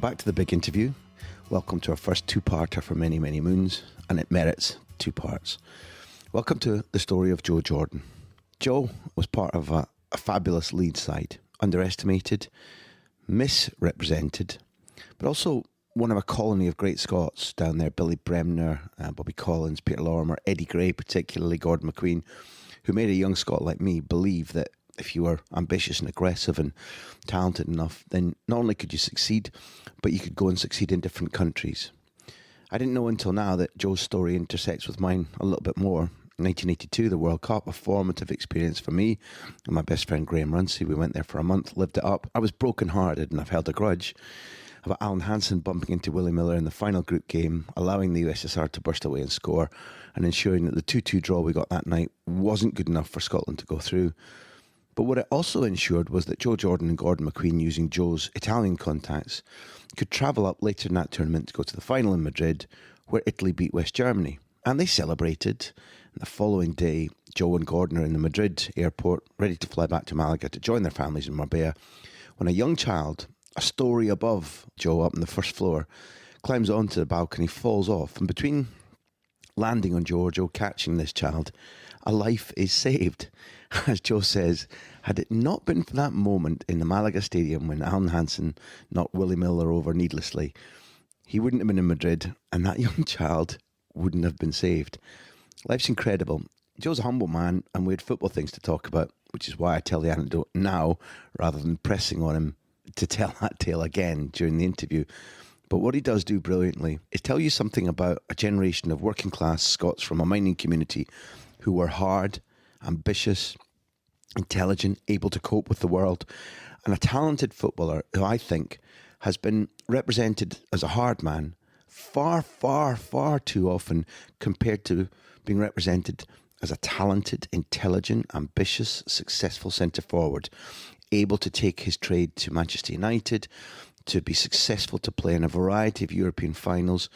back to the big interview. Welcome to our first two-parter for many, many moons, and it merits two parts. Welcome to the story of Joe Jordan. Joe was part of a fabulous Leeds side, underestimated, misrepresented, but also one of a colony of great Scots down there, Billy Bremner, Bobby Collins, Peter Lorimer, Eddie Gray, particularly Gordon McQueen, who made a young Scot like me believe that if you were ambitious and aggressive and talented enough, then not only could you succeed, but you could go and succeed in different countries. I didn't know until now that Joe's story intersects with mine a little bit more. In 1982, the World Cup, a formative experience for me and my best friend Graham Runcie. We went there for a month, lived it up. I was broken-hearted and I've held a grudge about Alan Hansen bumping into Willie Miller in the final group game, allowing the USSR to burst away and score, and ensuring that the 2-2 draw we got that night wasn't good enough for Scotland to go through. But what it also ensured was that Joe Jordan and Gordon McQueen, using Joe's Italian contacts, could travel up later in that tournament to go to the final in Madrid, where Italy beat West Germany. And they celebrated. And the following day, Joe and Gordon are in the Madrid airport, ready to fly back to Malaga to join their families in Marbella, when a young child, a story above Joe up on the first floor, climbs onto the balcony, falls off, and between landing on Joe catching this child, a life is saved. As Joe says, had it not been for that moment in the Malaga stadium when Alan Hansen knocked Willie Miller over needlessly, he wouldn't have been in Madrid and that young child wouldn't have been saved. Life's incredible. Joe's a humble man and we had football things to talk about, which is why I tell the anecdote now rather than pressing on him to tell that tale again during the interview. But what he does do brilliantly is tell you something about a generation of working class Scots from a mining community who were hard, ambitious, intelligent, able to cope with the world, and a talented footballer who I think has been represented as a hard man far, far, far too often compared to being represented as a talented, intelligent, ambitious, successful centre-forward, able to take his trade to Manchester United, to be successful, to play in a variety of European finals,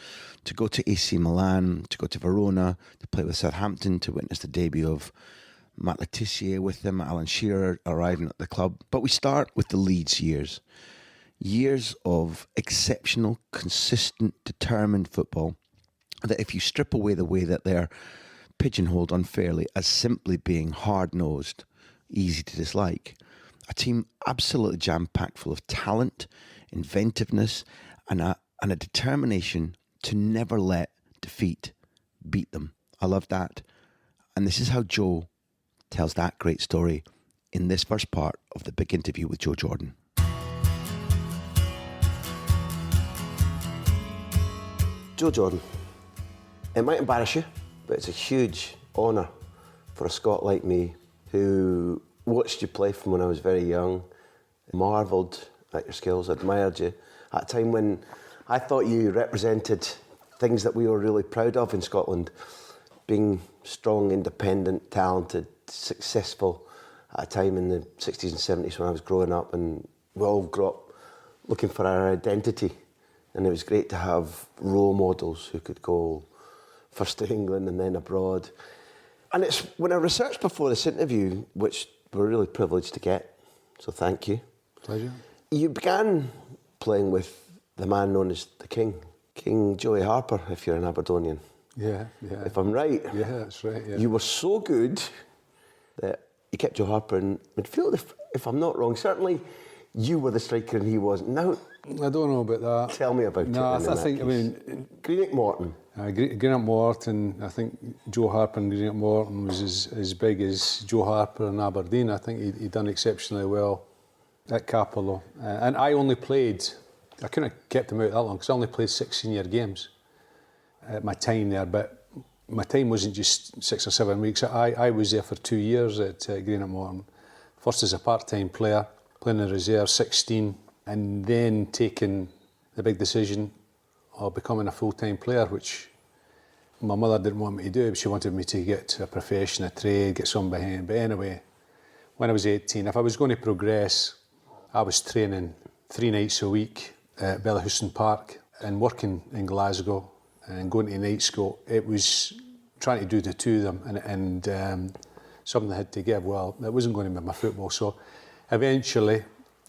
to go to AC Milan, to go to Verona, to play with Southampton, to witness the debut of Matt Le Tissier with them, Alan Shearer arriving at the club. But we start with the Leeds years. Years of exceptional, consistent, determined football that if you strip away the way that they're pigeonholed unfairly as simply being hard-nosed, easy to dislike, a team absolutely jam-packed full of talent, inventiveness, and a determination to never let defeat beat them. I love that. And this is how Joe tells that great story in this first part of the big interview with Joe Jordan. Joe Jordan, it might embarrass you, but it's a huge honour for a Scot like me who watched you play from when I was very young, marvelled at your skills, admired you at a time when I thought you represented things that we were really proud of in Scotland, being strong, independent, talented, successful at a time in the 60s and 70s when I was growing up, and we all grew up looking for our identity, and it was great to have role models who could go first to England and then abroad. And it's when I researched before this interview, which we're really privileged to get, so thank you. Pleasure. You began playing with the man known as the King, King Joey Harper, if you're an Aberdonian. Yeah. If I'm right. Yeah, that's right, yeah. You were so good that you kept Joe Harper in midfield, if I'm not wrong. Certainly you were the striker and he wasn't. Now, I don't know about that. Tell me about it. No, I think, Greenock Morton. Greenock Morton, I think Joe Harper and Greenock Morton was as big as Joe Harper in Aberdeen. I think he'd done exceptionally well at Capello. And I only played, I couldn't have kept him out that long because I only played 6 senior games at my time there, but my time wasn't just 6 or 7 weeks. I was there for 2 years at Greenock Morton. First as a part-time player, playing in reserve, 16, and then taking the big decision of becoming a full-time player, which my mother didn't want me to do. She wanted me to get a profession, a trade, get some behind. But anyway, when I was 18, if I was going to progress, I was training 3 nights a week at Bellahouston Park and working in Glasgow and going to night school. It was trying to do the two of them and something I had to give. Well, that wasn't going to be my football. So eventually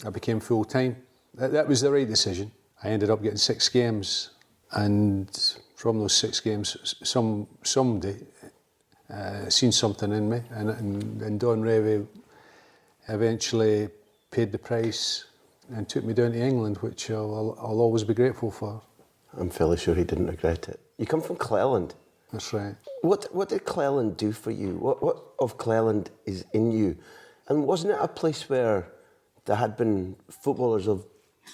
I became full-time. That was the right decision. I ended up getting 6 games, and from those 6 games, somebody seen something in me, and Don Revie eventually paid the price and took me down to England, which I'll always be grateful for. I'm fairly sure he didn't regret it. You come from Cleland. That's right. What did Cleland do for you? What of Cleland is in you? And wasn't it a place where there had been footballers of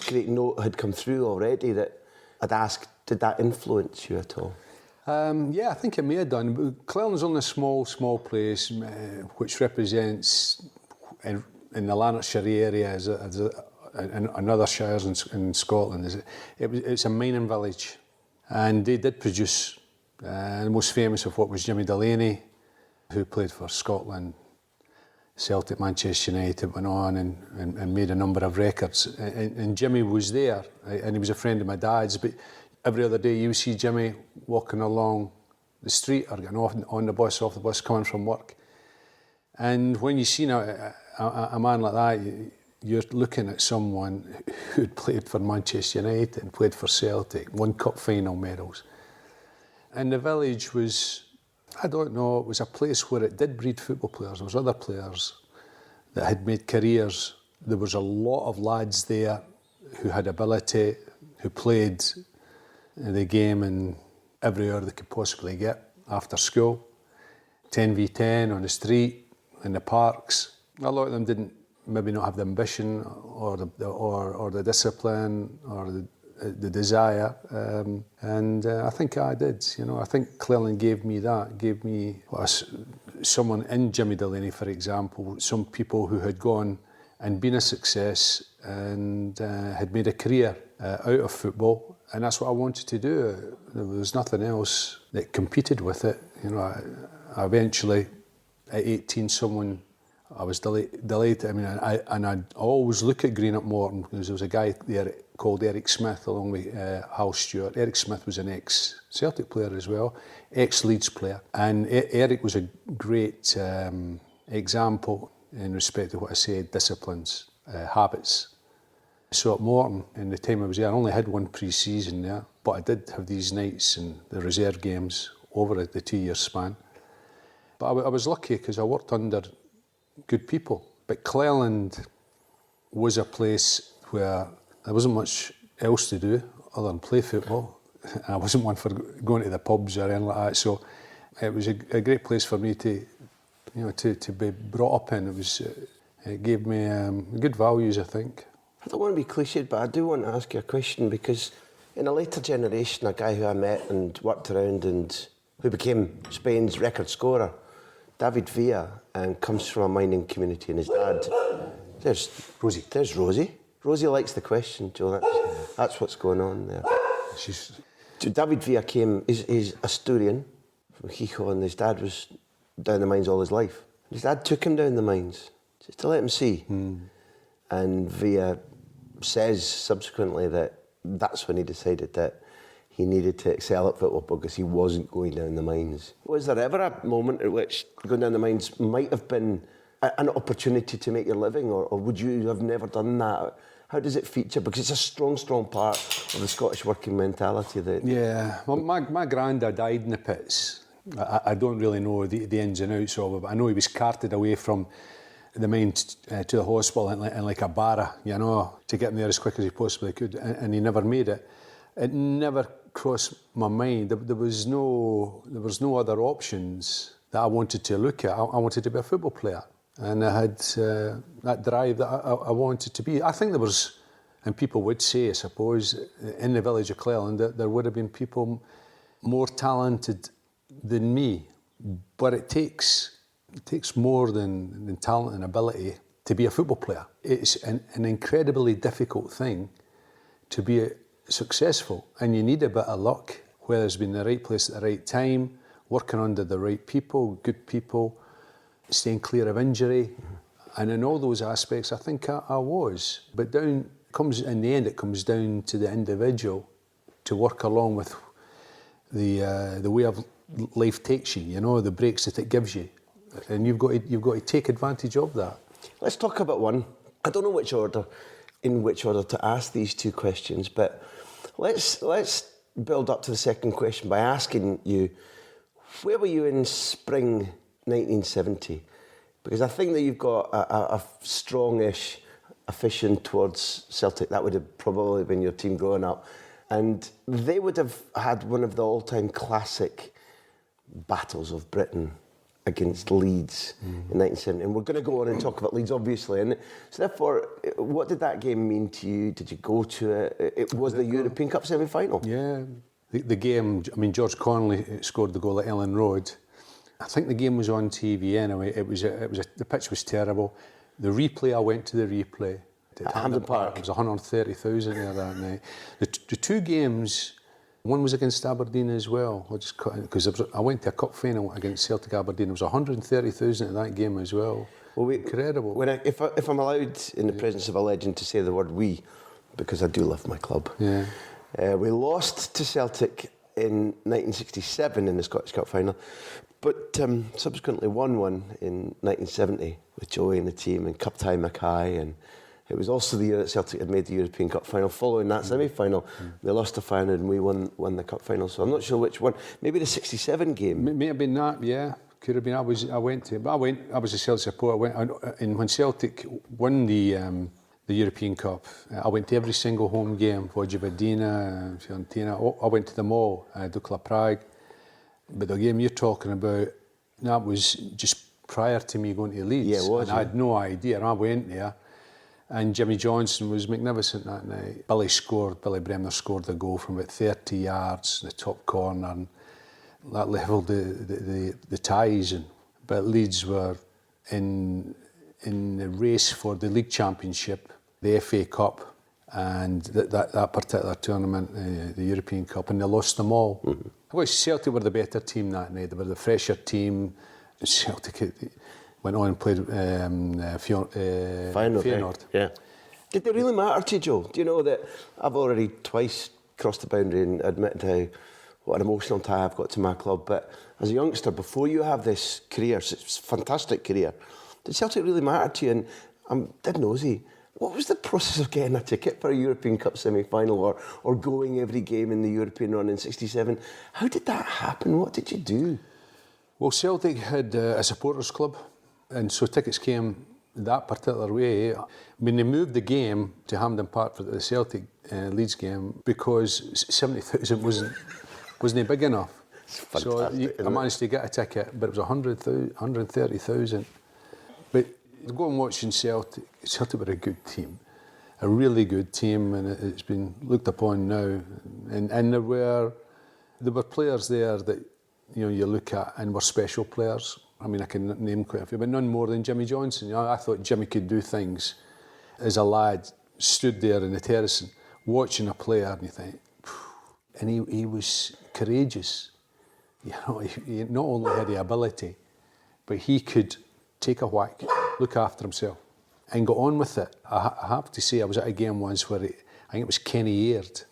great note had come through already that I'd ask, did that influence you at all? Yeah, I think it may have done. Cleland's only a small place, which represents in the Lanarkshire area and other shires in Scotland. It's a mining village, and they did produce the most famous of what was Jimmy Delaney, who played for Scotland, Celtic, Manchester United, went on and made a number of records. And Jimmy was there, and he was a friend of my dad's. But every other day you see Jimmy walking along the street or getting on the bus, off the bus, coming from work. And when you see a man like that, you're looking at someone who'd played for Manchester United and played for Celtic, won cup final medals. And the village was, I don't know, it was a place where it did breed football players. There was other players that had made careers. There was a lot of lads there who had ability, who played the game in every hour they could possibly get after school. 10v10 on the street, in the parks. A lot of them didn't maybe not have the ambition or the discipline or the desire, and I think I did. I think Cleland gave me that, gave me someone in Jimmy Delaney, for example, some people who had gone and been a success and had made a career out of football, and that's what I wanted to do. There was nothing else that competed with it. I eventually, at 18, I was delighted. I mean, I'd always look at Green at Morton because there was a guy there called Eric Smith along with Hal Stewart. Eric Smith was an ex-Celtic player as well, ex-Leeds player. And Eric was a great example in respect to what I said, disciplines, habits. So at Morton, in the time I was there, I only had one pre-season there, but I did have these nights and the reserve games over the 2-year span. But I was lucky because I worked under good people. But Cleland was a place where there wasn't much else to do other than play football. I wasn't one for going to the pubs or anything like that. So it was a great place for me to be brought up in. It gave me good values, I think. I don't want to be cliched, but I do want to ask you a question, because in a later generation, a guy who I met and worked around and who became Spain's record scorer, David Villa, comes from a mining community, and his dad, there's Rosie. Rosie likes the question, Joe. That's what's going on there. So David Villa he's Asturian from Gijón, and his dad was down the mines all his life. His dad took him down the mines just to let him see. And Villa says subsequently that that's when he decided that he needed to excel at football because he wasn't going down the mines. Was there ever a moment at which going down the mines might have been an opportunity to make your living, or would you have never done that? How does it feature? Because it's a strong part of the Scottish working mentality. Yeah, well, my granddad died in the pits. I don't really know the ins and outs of it, but I know he was carted away from the mine to the hospital in like a barra, to get him there as quick as he possibly could, and he never made it. It never crossed my mind. There was no other options that I wanted to look at. I wanted to be a football player, and I had that drive that I wanted to be. I think there was, and people would say, I suppose, in the village of Cleland, that there would have been people more talented than me, but it takes more than talent and ability to be a football player. It's an incredibly difficult thing to be successful, and you need a bit of luck, whether it's been the right place at the right time, working under the right people, good people, staying clear of injury, and in all those aspects I think I was. But in the end it comes down to the individual to work along with the way of life takes you, the breaks that it gives you. And you've got to take advantage of that. Let's talk about one. I don't know which order. in which order to ask these two questions, but let's build up to the second question by asking you, where were you in spring 1970? Because I think that you've got a strongish afition towards Celtic. That would have probably been your team growing up. And they would have had one of the all-time classic battles of Britain against Leeds in 1970. And we're going to go on and talk about Leeds, obviously. And so therefore, what did that game mean to you? Did you go to it? It was the European Cup semi-final. Yeah. The game, I mean, George Connolly scored the goal at Ellen Road. I think the game was on TV anyway. The pitch was terrible. The replay, I went to the replay. At Hampden Park. It was 130,000 there that night. The two games, one was against Aberdeen as well. Because I went to a cup final against Celtic Aberdeen. There was 130,000 in that game as well. Incredible. If I'm allowed, in the presence of a legend, to say the word "we," because I do love my club. Yeah. We lost to Celtic in 1967 in the Scottish Cup final, but subsequently won one in 1970 with Joey in the team and Cup tie Mackay, and it was also the year that Celtic had made the European Cup final. Following that semi-final, they lost to Feyenoord and we won the cup final. So I'm not sure which one. Maybe the 67 game. May have been that, yeah. Could have been. I was a Celtic supporter. And when Celtic won the European Cup, I went to every single home game. Vojvodina, Fiorentina. I went to them all. Dukla Prague. But the game you're talking about, that was just prior to me going to Leeds. Yeah, it was. And I had no idea. And I went there. And Jimmy Johnstone was magnificent that night. Billy Bremner scored the goal from about 30 yards, the top corner, and that levelled the ties. But Leeds were in the race for the league championship, the FA Cup, and that particular tournament, the European Cup, and they lost them all. Mm-hmm. Well, Celtic were the better team that night. They were the fresher team. Celtic went on and played Feyenoord. Yeah. Did they really matter to you, Joe? Do you know that I've already twice crossed the boundary and admitted what an emotional tie I've got to my club, but as a youngster, before you have this career, it's a fantastic career, did Celtic really matter to you? And I'm dead nosy. What was the process of getting a ticket for a European Cup semi-final or going every game in the European run in 67? How did that happen? What did you do? Well, Celtic had a supporters club, and so tickets came that particular way. When they moved the game to Hampden Park for the Celtic Leeds game, because 70,000 wasn't big enough. So I managed to get a ticket, but it was 130,000. But going watching Celtic were a good team, a really good team, and it's been looked upon now. And there were players there that you look at and were special players. I mean, I can name quite a few, but none more than Jimmy Johnstone. I thought Jimmy could do things as a lad, stood there in the terracing, watching a player, and you think, and he was courageous. He not only had the ability, but he could take a whack, look after himself, and go on with it. I have to say, I was at a game once where I think it was Kenny Aird.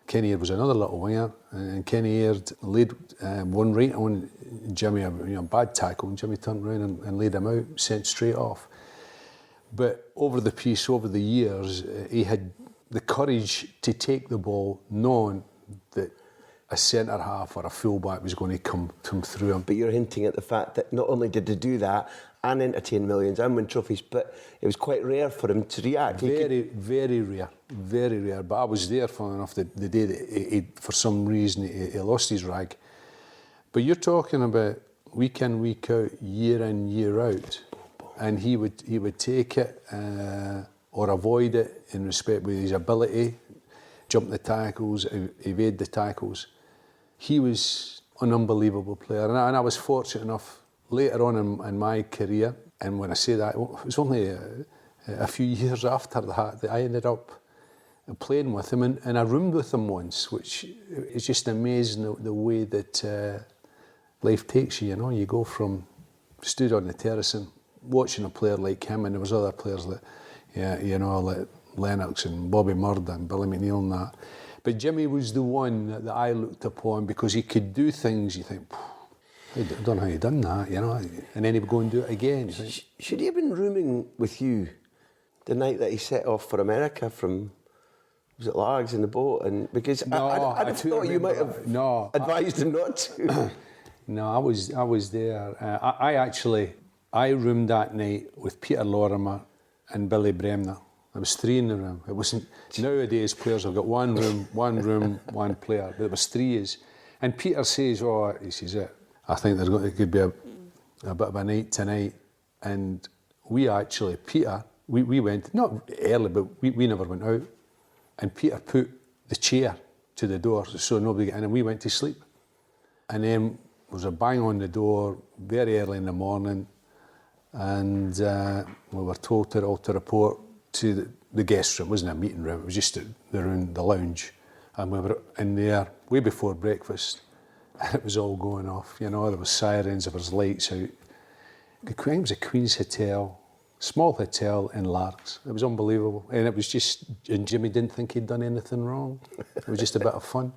Kenny Aird was another little winger, and Kenny Aird laid one right on Jimmy, a bad tackle, and Jimmy turned around and laid him out, sent straight off. But over the years, he had the courage to take the ball, knowing that a centre-half or a full-back was going to come through him. But you're hinting at the fact that not only did they do that and entertain millions and win trophies, but it was quite rare for him to react. Very rare. But I was there, funnily enough, the day that he for some reason, he lost his rag. But you're talking about week in, week out, year in, year out, and he would take it or avoid it in respect with his ability, jump the tackles, evade the tackles. He was an unbelievable player, and I was fortunate enough later on in my career, and when I say that, it was only a few years after that I ended up playing with him, and I roomed with him once, which is just amazing the way that life takes you. You go from stood on the terrace and watching a player like him, and there was other players like Lennox and Bobby Murda and Billy McNeil and that. But Jimmy was the one that I looked upon because he could do things. You think, I don't know how he done that, and then he would go and do it again. Should he have been rooming with you the night that he set off for America from, was it Largs in the boat? And because I just thought you might have advised him not to. No, I was there. I roomed that night with Peter Lorimer and Billy Bremner. There was 3 in the room. It wasn't, nowadays players have got one room, one player. There was 3. And Peter says, he says, I think it could be a bit of a night tonight. And we actually, Peter, we went, not early, but we never went out. And Peter put the chair to the door so nobody got in, and we went to sleep. And then there was a bang on the door very early in the morning, and we were told to report to the guest room. It wasn't a meeting room, it was just the room, the lounge. And we were in there way before breakfast, and it was all going off. You know, there was sirens, there was lights out. It was a Queen's Hotel, small hotel in Largs. It was unbelievable. And it was just, and Jimmy didn't think he'd done anything wrong. It was just a bit of fun.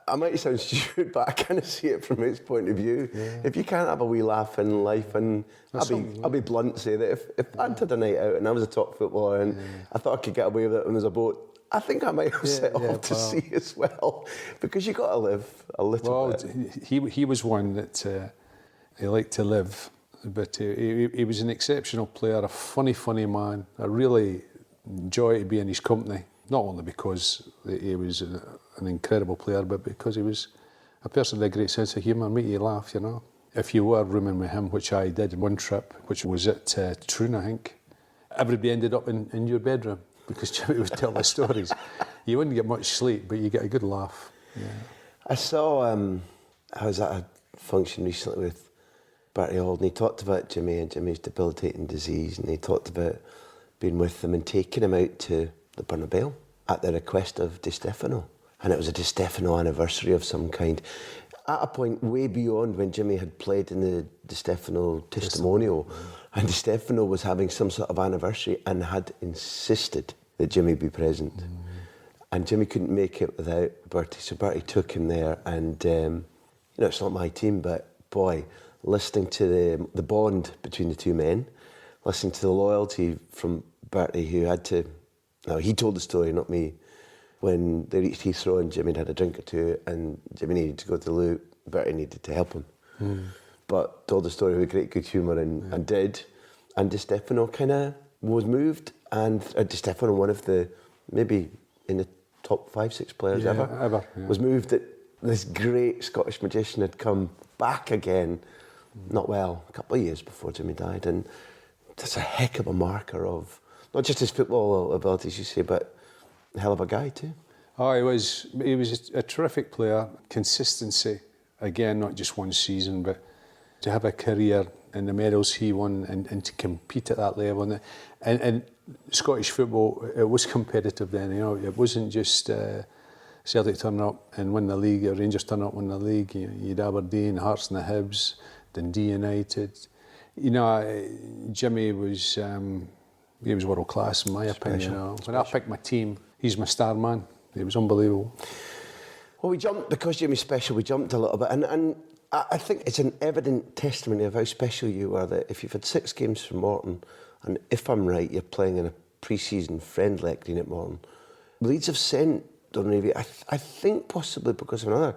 I might sound stupid, but I kind of see it from his point of view. Yeah. If you can't have a wee laugh in life, and I'll be blunt, say that if I'd had a night out and I was a top footballer and I thought I could get away with it when there's a boat, I think I might have set off to sea as well, because you got to live a little bit. He was one that he liked to live, but he was an exceptional player, a funny man. I really enjoy to be in his company, not only because he was an incredible player, but because he was a person with a great sense of humour, make you laugh, you know. If you were rooming with him, which I did one trip, which was at Troon, I think, everybody ended up in your bedroom because Jimmy would tell the stories. You wouldn't get much sleep, but you get a good laugh. Yeah. I saw, I was at a function recently with Bertie Auld, and he talked about Jimmy and Jimmy's debilitating disease, and he talked about being with them and taking him out to the Bernabeu at the request of Di Stefano. And it was a Di Stefano anniversary of some kind, at a point way beyond when Jimmy had played in the Di Stefano testimonial. And Di Stefano was having some sort of anniversary and had insisted that Jimmy be present. And Jimmy couldn't make it without Bertie, so Bertie took him there. And, you know, it's not my team, but boy, listening to the bond between the two men, listening to the loyalty from Bertie, who had to, now he told the story, not me, when they reached Heathrow and Jimmy had a drink or two and Jimmy needed to go to the loo, Bertie needed to help him. But told the story with great good humour and did. And Di Stefano kind of was moved, and Di Stefano, one of the, maybe in the top 5-6 players ever, was moved that this great Scottish magician had come back again, not well, a couple of years before Jimmy died. And that's a heck of a marker of not just his football abilities, you say, but a hell of a guy too. Oh, he was a terrific player. Consistency, again, not just one season, but to have a career in the medals he won and to compete at that level. And Scottish football, it was competitive then. You know, it wasn't just Celtic turn up and win the league, or Rangers turn up and win the league. You had Aberdeen, Hearts and the Hibs, Dundee United. You know, Jimmy was he was world class in my opinion. You know. When I picked my team, he's my star man. He was unbelievable. Well, we jumped, because Jimmy's special, we jumped a little bit, and I think it's an evident testimony of how special you were, that if you've had 6 games for Morton, and if I'm right, you're playing in a pre-season friendly at Green at Morton, Leeds have sent Don Revie, I think possibly because of another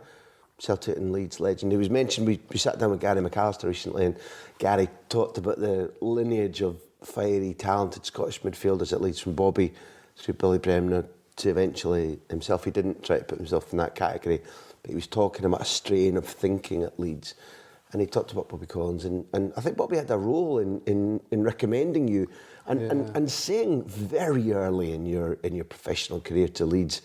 Celtic and Leeds legend who was mentioned. We sat down with Gary McAllister recently, and Gary talked about the lineage of fiery, talented Scottish midfielders at Leeds, from Bobby through Billy Bremner to eventually himself. He didn't try to put himself in that category, but he was talking about a strain of thinking at Leeds. And he talked about Bobby Collins, and I think Bobby had a role in recommending you and saying very early in your professional career to Leeds,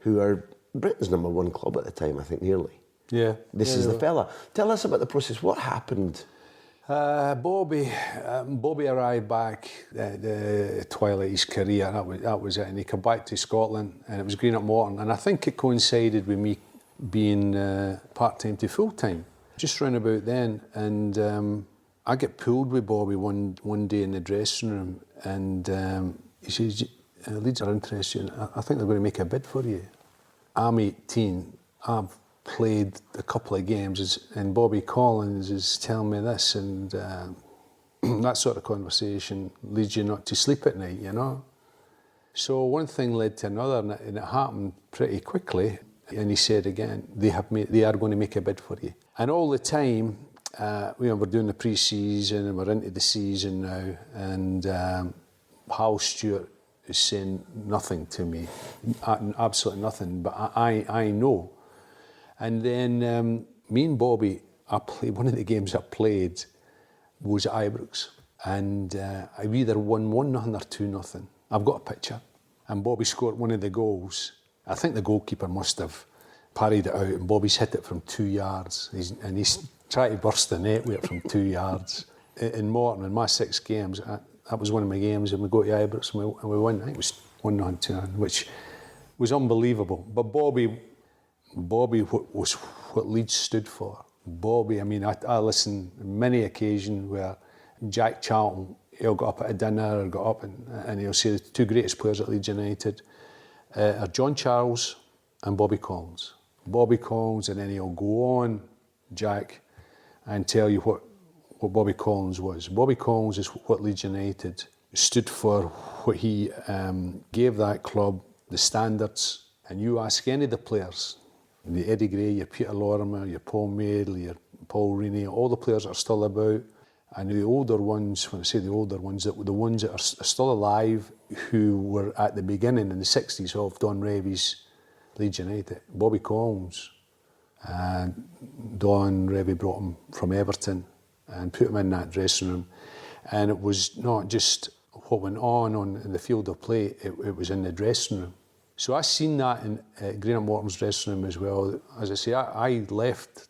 who are Britain's #1 club at the time, I think, nearly. Yeah. This is the fella. Tell us about the process. What happened? Bobby arrived back at the twilight of his career. That was it. And he came back to Scotland, and it was Green at Morton. And I think it coincided with me being part-time to full-time, just round about then. And I get pulled with Bobby one day in the dressing room, and he says, Leeds are interested. I think they're going to make a bid for you. I'm 18. I've played a couple of games, and Bobby Collins is telling me this, and that sort of conversation leads you not to sleep at night, you know. So one thing led to another, and it happened pretty quickly. And he said again, they are going to make a bid for you. And all the time, we're doing the pre-season and we're into the season now, and Hal Stewart is saying nothing to me, absolutely nothing, but I know. And then me and Bobby, one of the games I played was at Ibrox, and I either won 1-0 or 2-0. I've got a picture, and Bobby scored one of the goals. I think the goalkeeper must have parried it out, and Bobby's hit it from 2 yards. He's tried to burst the net with it from 2 yards. In Morton, in my 6 games, that was one of my games, and we go to Ibrox and we won. I think it was 1-0, 2-0, which was unbelievable. But Bobby was what Leeds stood for. Bobby, I mean, I listened many occasions where Jack Charlton, he'll got up at a dinner or got up and he'll say the 2 greatest players at Leeds United are John Charles and Bobby Collins. Bobby Collins, and then he'll go on, Jack, and tell you what Bobby Collins was. Bobby Collins is what Leeds United stood for, what he gave that club, the standards. And you ask any of the players, the Eddie Gray, your Peter Lorimer, your Paul Madeley, your Paul Reaney, all the players that are still about, and the older ones, when I say the older ones, the ones that are still alive, who were at the beginning in the 60s of Don Revie's Leeds United. Bobby Collins, Don Revie brought him from Everton and put him in that dressing room. And it was not just what went on in the field of play, it was in the dressing room. So I seen that in Graham Morton's dressing room as well. As I say, I left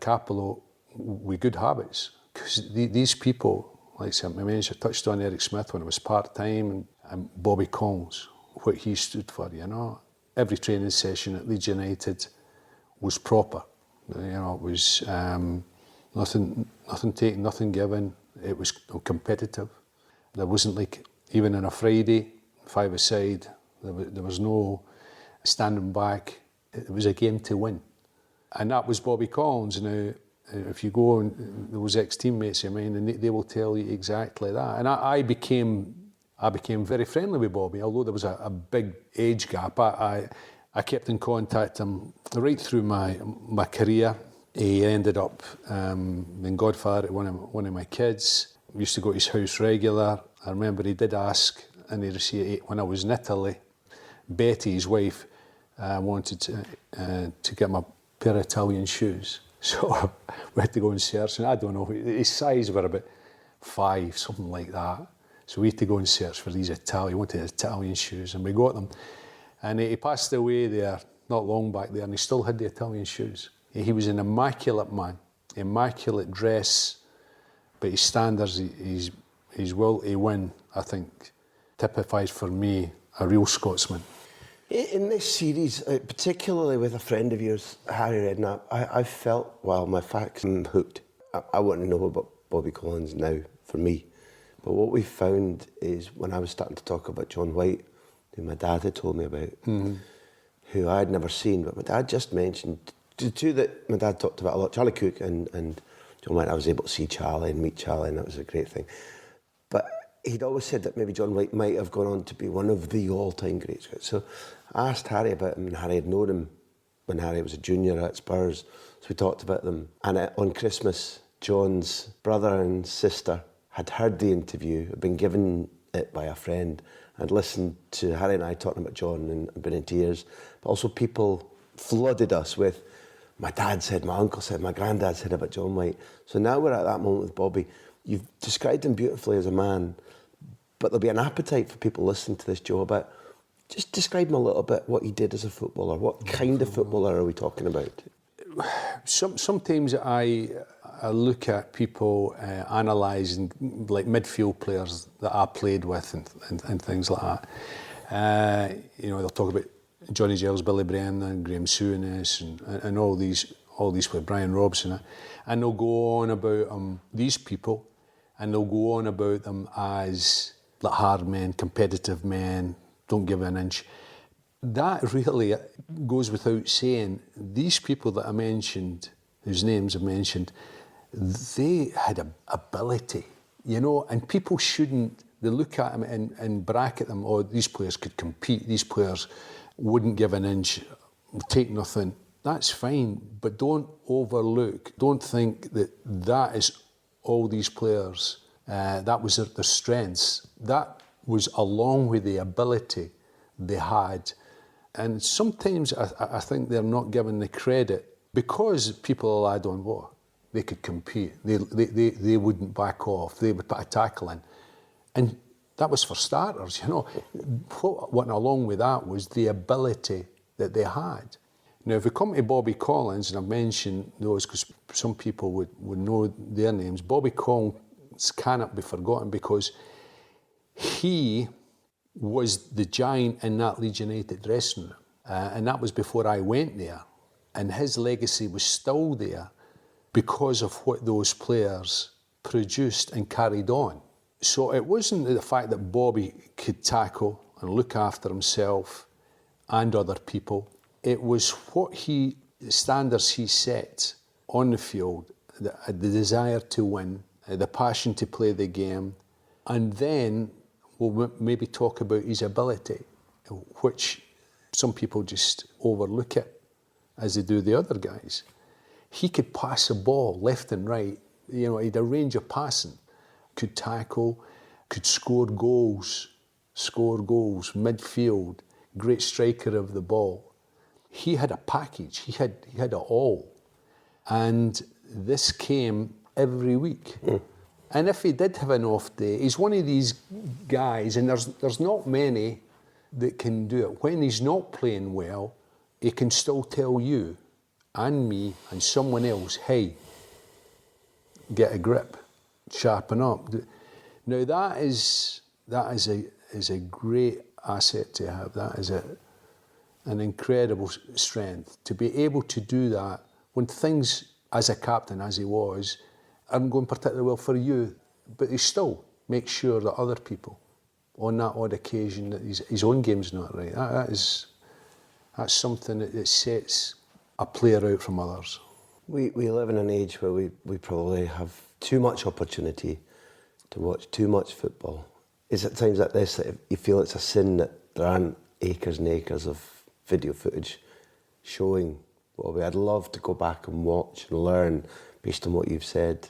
Capello with good habits, because these people, like I mentioned, I touched on Eric Smith when it was part-time, and Bobby Collins, what he stood for, you know. Every training session at Leeds United was proper. You know, it was nothing taken, nothing given. It was competitive. There wasn't, like, even on a Friday, 5-a-side, there was no standing back. It was a game to win. And that was Bobby Collins. Now, if you go and those ex-teammates of mine, and they will tell you exactly that. And I became very friendly with Bobby, although there was a big age gap. I kept in contact with him right through my career. He ended up being godfather to one of my kids. We used to go to his house regular. I remember he did ask, and he received, when I was in Italy, Betty, his wife, wanted to get him a pair of Italian shoes. So we had to go and search, and I don't know, his size were about 5, something like that. So we had to go and search for these Italian shoes, and we got them. And he passed away there not long back there, and he still had the Italian shoes. He was an immaculate man, immaculate dress, but his standards, his will to win, I think, typifies for me a real Scotsman. In this series, particularly with a friend of yours, Harry Redknapp, I felt, well, my facts, I'm hooked. I want to know about Bobby Collins now, for me. But what we found is, when I was starting to talk about John White, who my dad had told me about, who I had never seen, but my dad just mentioned, the 2 that my dad talked about a lot, Charlie Cook and John White. I was able to see Charlie and meet Charlie, and that was a great thing. But he'd always said that maybe John White might have gone on to be one of the all-time great Scots. So I asked Harry about him, and Harry had known him when Harry was a junior at Spurs. So we talked about them. And on Christmas, John's brother and sister had heard the interview, had been given it by a friend, and listened to Harry and I talking about John and been in tears. But also people flooded us with, my dad said, my uncle said, my granddad said about John White. So now we're at that moment with Bobby. You've described him beautifully as a man, but there'll be an appetite for people listening to this, Joe, about just describe him a little bit, what he did as a footballer. What kind of footballer are we talking about? Sometimes I look at people analysing, like, midfield players that I played with and things like that. You know, they'll talk about Johnny Giles, Billy Bremner, Graham Souness, and all these with Brian Robson, and they'll go on about these people, and they'll go on about them as like hard men, competitive men, don't give an inch. That really goes without saying. These people that I mentioned, whose names I mentioned, they had an ability you know, and people shouldn't, they look at him and bracket them, oh, these players could compete, these players wouldn't give an inch, take nothing. That's fine, but don't overlook, don't think that that is all these players, that was their strengths. That was along with the ability they had. And sometimes I think they're not given the credit because people will add on, what? They could compete. They wouldn't back off. They would put a tackle in. And that was for starters, you know. What went along with that was the ability that they had. Now, if we come to Bobby Collins, and I've mentioned those because some people would know their names, Bobby Collins cannot be forgotten because he was the giant in that Leeds United dressing room. And that was before I went there. And his legacy was still there because of what those players produced and carried on. So it wasn't the fact that Bobby could tackle and look after himself and other people. It was the standards he set on the field, the desire to win, the passion to play the game, and then we'll maybe talk about his ability, which some people just overlook it, as they do the other guys. He could pass a ball left and right. You know, he had a range of passing, could tackle, could score goals, midfield, great striker of the ball. He had a package, he had it all. And this came every week. And if he did have an off day, he's one of these guys, and there's not many that can do it. When he's not playing well, he can still tell you and me and someone else, hey, get a grip, sharpen up. Now that is a great asset to have. That is an incredible strength to be able to do that when things, as a captain as he was, aren't going particularly well for you, but he still makes sure that other people, on that odd occasion, that his own game's not right. That's something that sets a player out from others. We live in an age where we probably have too much opportunity to watch too much football. Is it times like this that you feel it's a sin that there aren't acres and acres of video footage showing Bobby? I'd love to go back and watch and learn based on what you've said,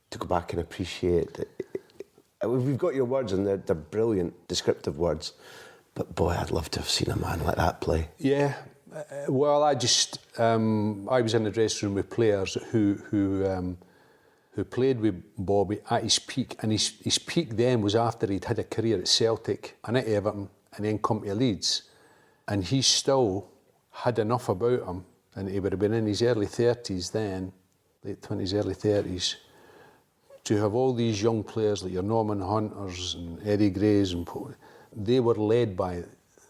to go back and appreciate it. We've got your words and they're brilliant, descriptive words, but boy, I'd love to have seen a man like that play. Yeah, well, I was in the dressing room with players who played with Bobby at his peak, and his peak then was after he'd had a career at Celtic and at Everton and then come to Leeds, and he still had enough about him, and he would have been in his early 30s then, late 20s, early 30s, to have all these young players like your Norman Hunters and Eddie Grays, and they were led by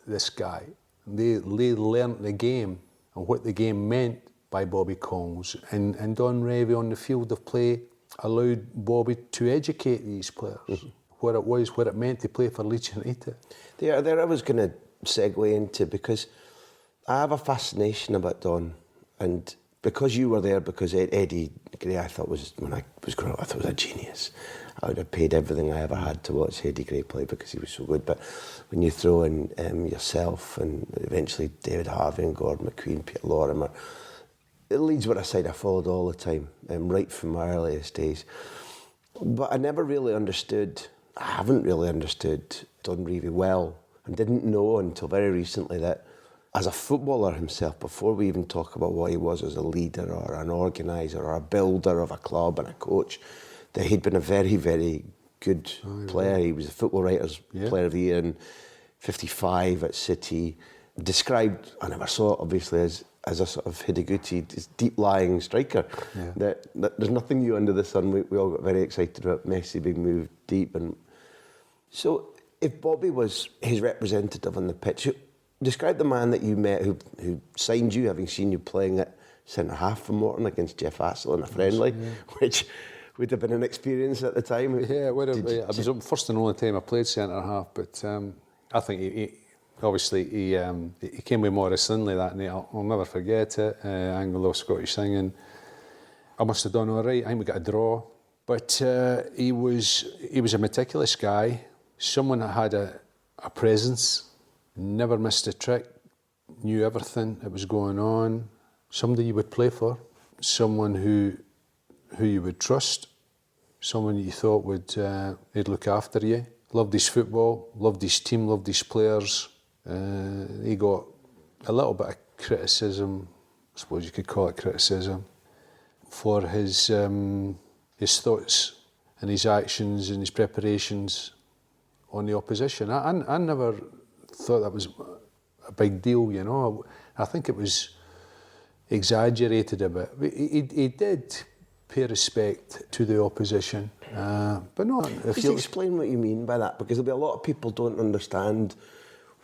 this guy. They learnt the game and what the game meant by Bobby Collins, and Don Revie on the field of play allowed Bobby to educate these players, what it was, what it meant to play for Leeds United. There I was going to segue into, because I have a fascination about Don, and because you were there, because Eddie Gray, I thought when I was growing up, I thought was a genius. I would have paid everything I ever had to watch Eddie Gray play because he was so good. But when you throw in yourself and eventually David Harvey and Gordon McQueen, Peter Lorimer, Leeds were a side I followed all the time, right from my earliest days. But I haven't really understood Don Revie well, and didn't know until very recently that as a footballer himself, before we even talk about what he was as a leader or an organiser or a builder of a club and a coach, that he'd been a very, very good player. He was the Football Writers' Player of the Year in '55 at City. Described, I never saw it obviously, as a sort of Hideguti, this deep-lying striker. Yeah. That there's nothing new under the sun. We all got very excited about Messi being moved deep. And so if Bobby was his representative on the pitch, describe the man that you met who signed you, having seen you playing at centre-half for Morton against Jeff Astle in a friendly, which would have been an experience at the time. Yeah, it would have. It was the first and only time I played centre-half, but I think he came with Maurice Lindley that night. I'll never forget it. Anglo-Scottish singing. I must have done all right. I think we got a draw. But he was a meticulous guy, someone that had a presence, never missed a trick, knew everything that was going on, somebody you would play for, someone who you would trust, someone you thought he'd look after you. Loved his football, loved his team, loved his players. He got a little bit of criticism, I suppose you could call it criticism, for his thoughts and his actions and his preparations on the opposition. I never thought that was a big deal, you know. I think it was exaggerated a bit. He did pay respect to the opposition, but no. Just explain what you mean by that, because there'll be a lot of people don't understand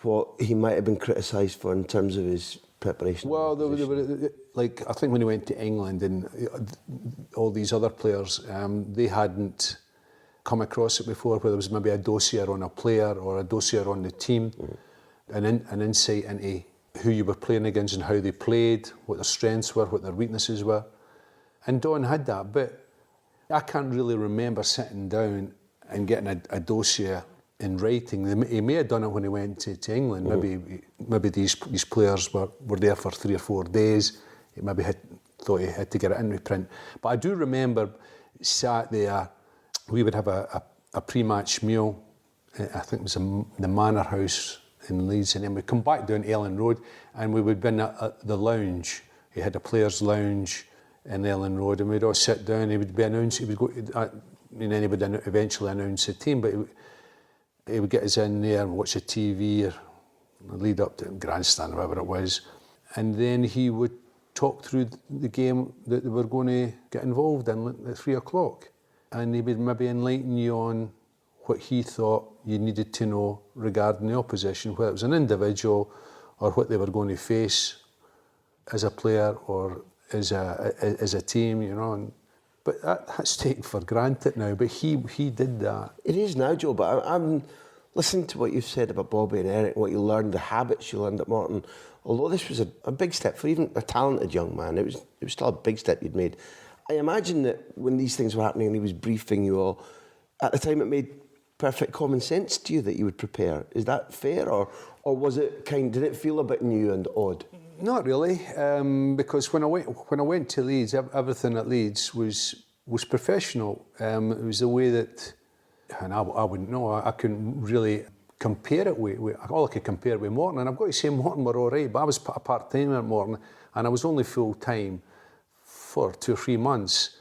what he might have been criticised for in terms of his preparation. Well, they were, like, I think when he went to England and all these other players, they hadn't come across it before, where there was maybe a dossier on a player or a dossier on the team, an insight into who you were playing against and how they played, what their strengths were, what their weaknesses were. And Don had that, but I can't really remember sitting down and getting a dossier in writing. He may have done it when he went to England. Maybe these players were there for 3 or 4 days. He maybe thought he had to get it in print. But I do remember sat there. We would have a pre-match meal. I think it was the Manor House in Leeds, and then we'd come back down to Ellen Road, and we would be in the lounge. He had a players' lounge in Ellen Road, and we'd all sit down. He would be announced. He would go, and then he would eventually announce the team. But he would get us in there and watch the TV or lead up to grandstand, or whatever it was, and then he would talk through the game that they were going to get involved in at 3 o'clock, and he would maybe enlighten you on what he thought you needed to know regarding the opposition, whether it was an individual or what they were going to face as a player or as a team, you know. But that's taken for granted now, but he did that. It is now, Joe, but I'm listening to what you've said about Bobby and Eric, what you learned, the habits you learned at Morton. Although this was a big step for even a talented young man, it was still a big step you'd made. I imagine that when these things were happening and he was briefing you all, at the time it made perfect common sense to you that you would prepare. Is that fair, or was it did it feel a bit new and odd? Not really, because when I went to Leeds, everything at Leeds was professional. It was the way that, and I wouldn't know. I couldn't really compare it with. All I could compare it with Morton, and I've got to say Morton were all right. But I was a part-timer at Morton, and I was only full-time for 2 or 3 months.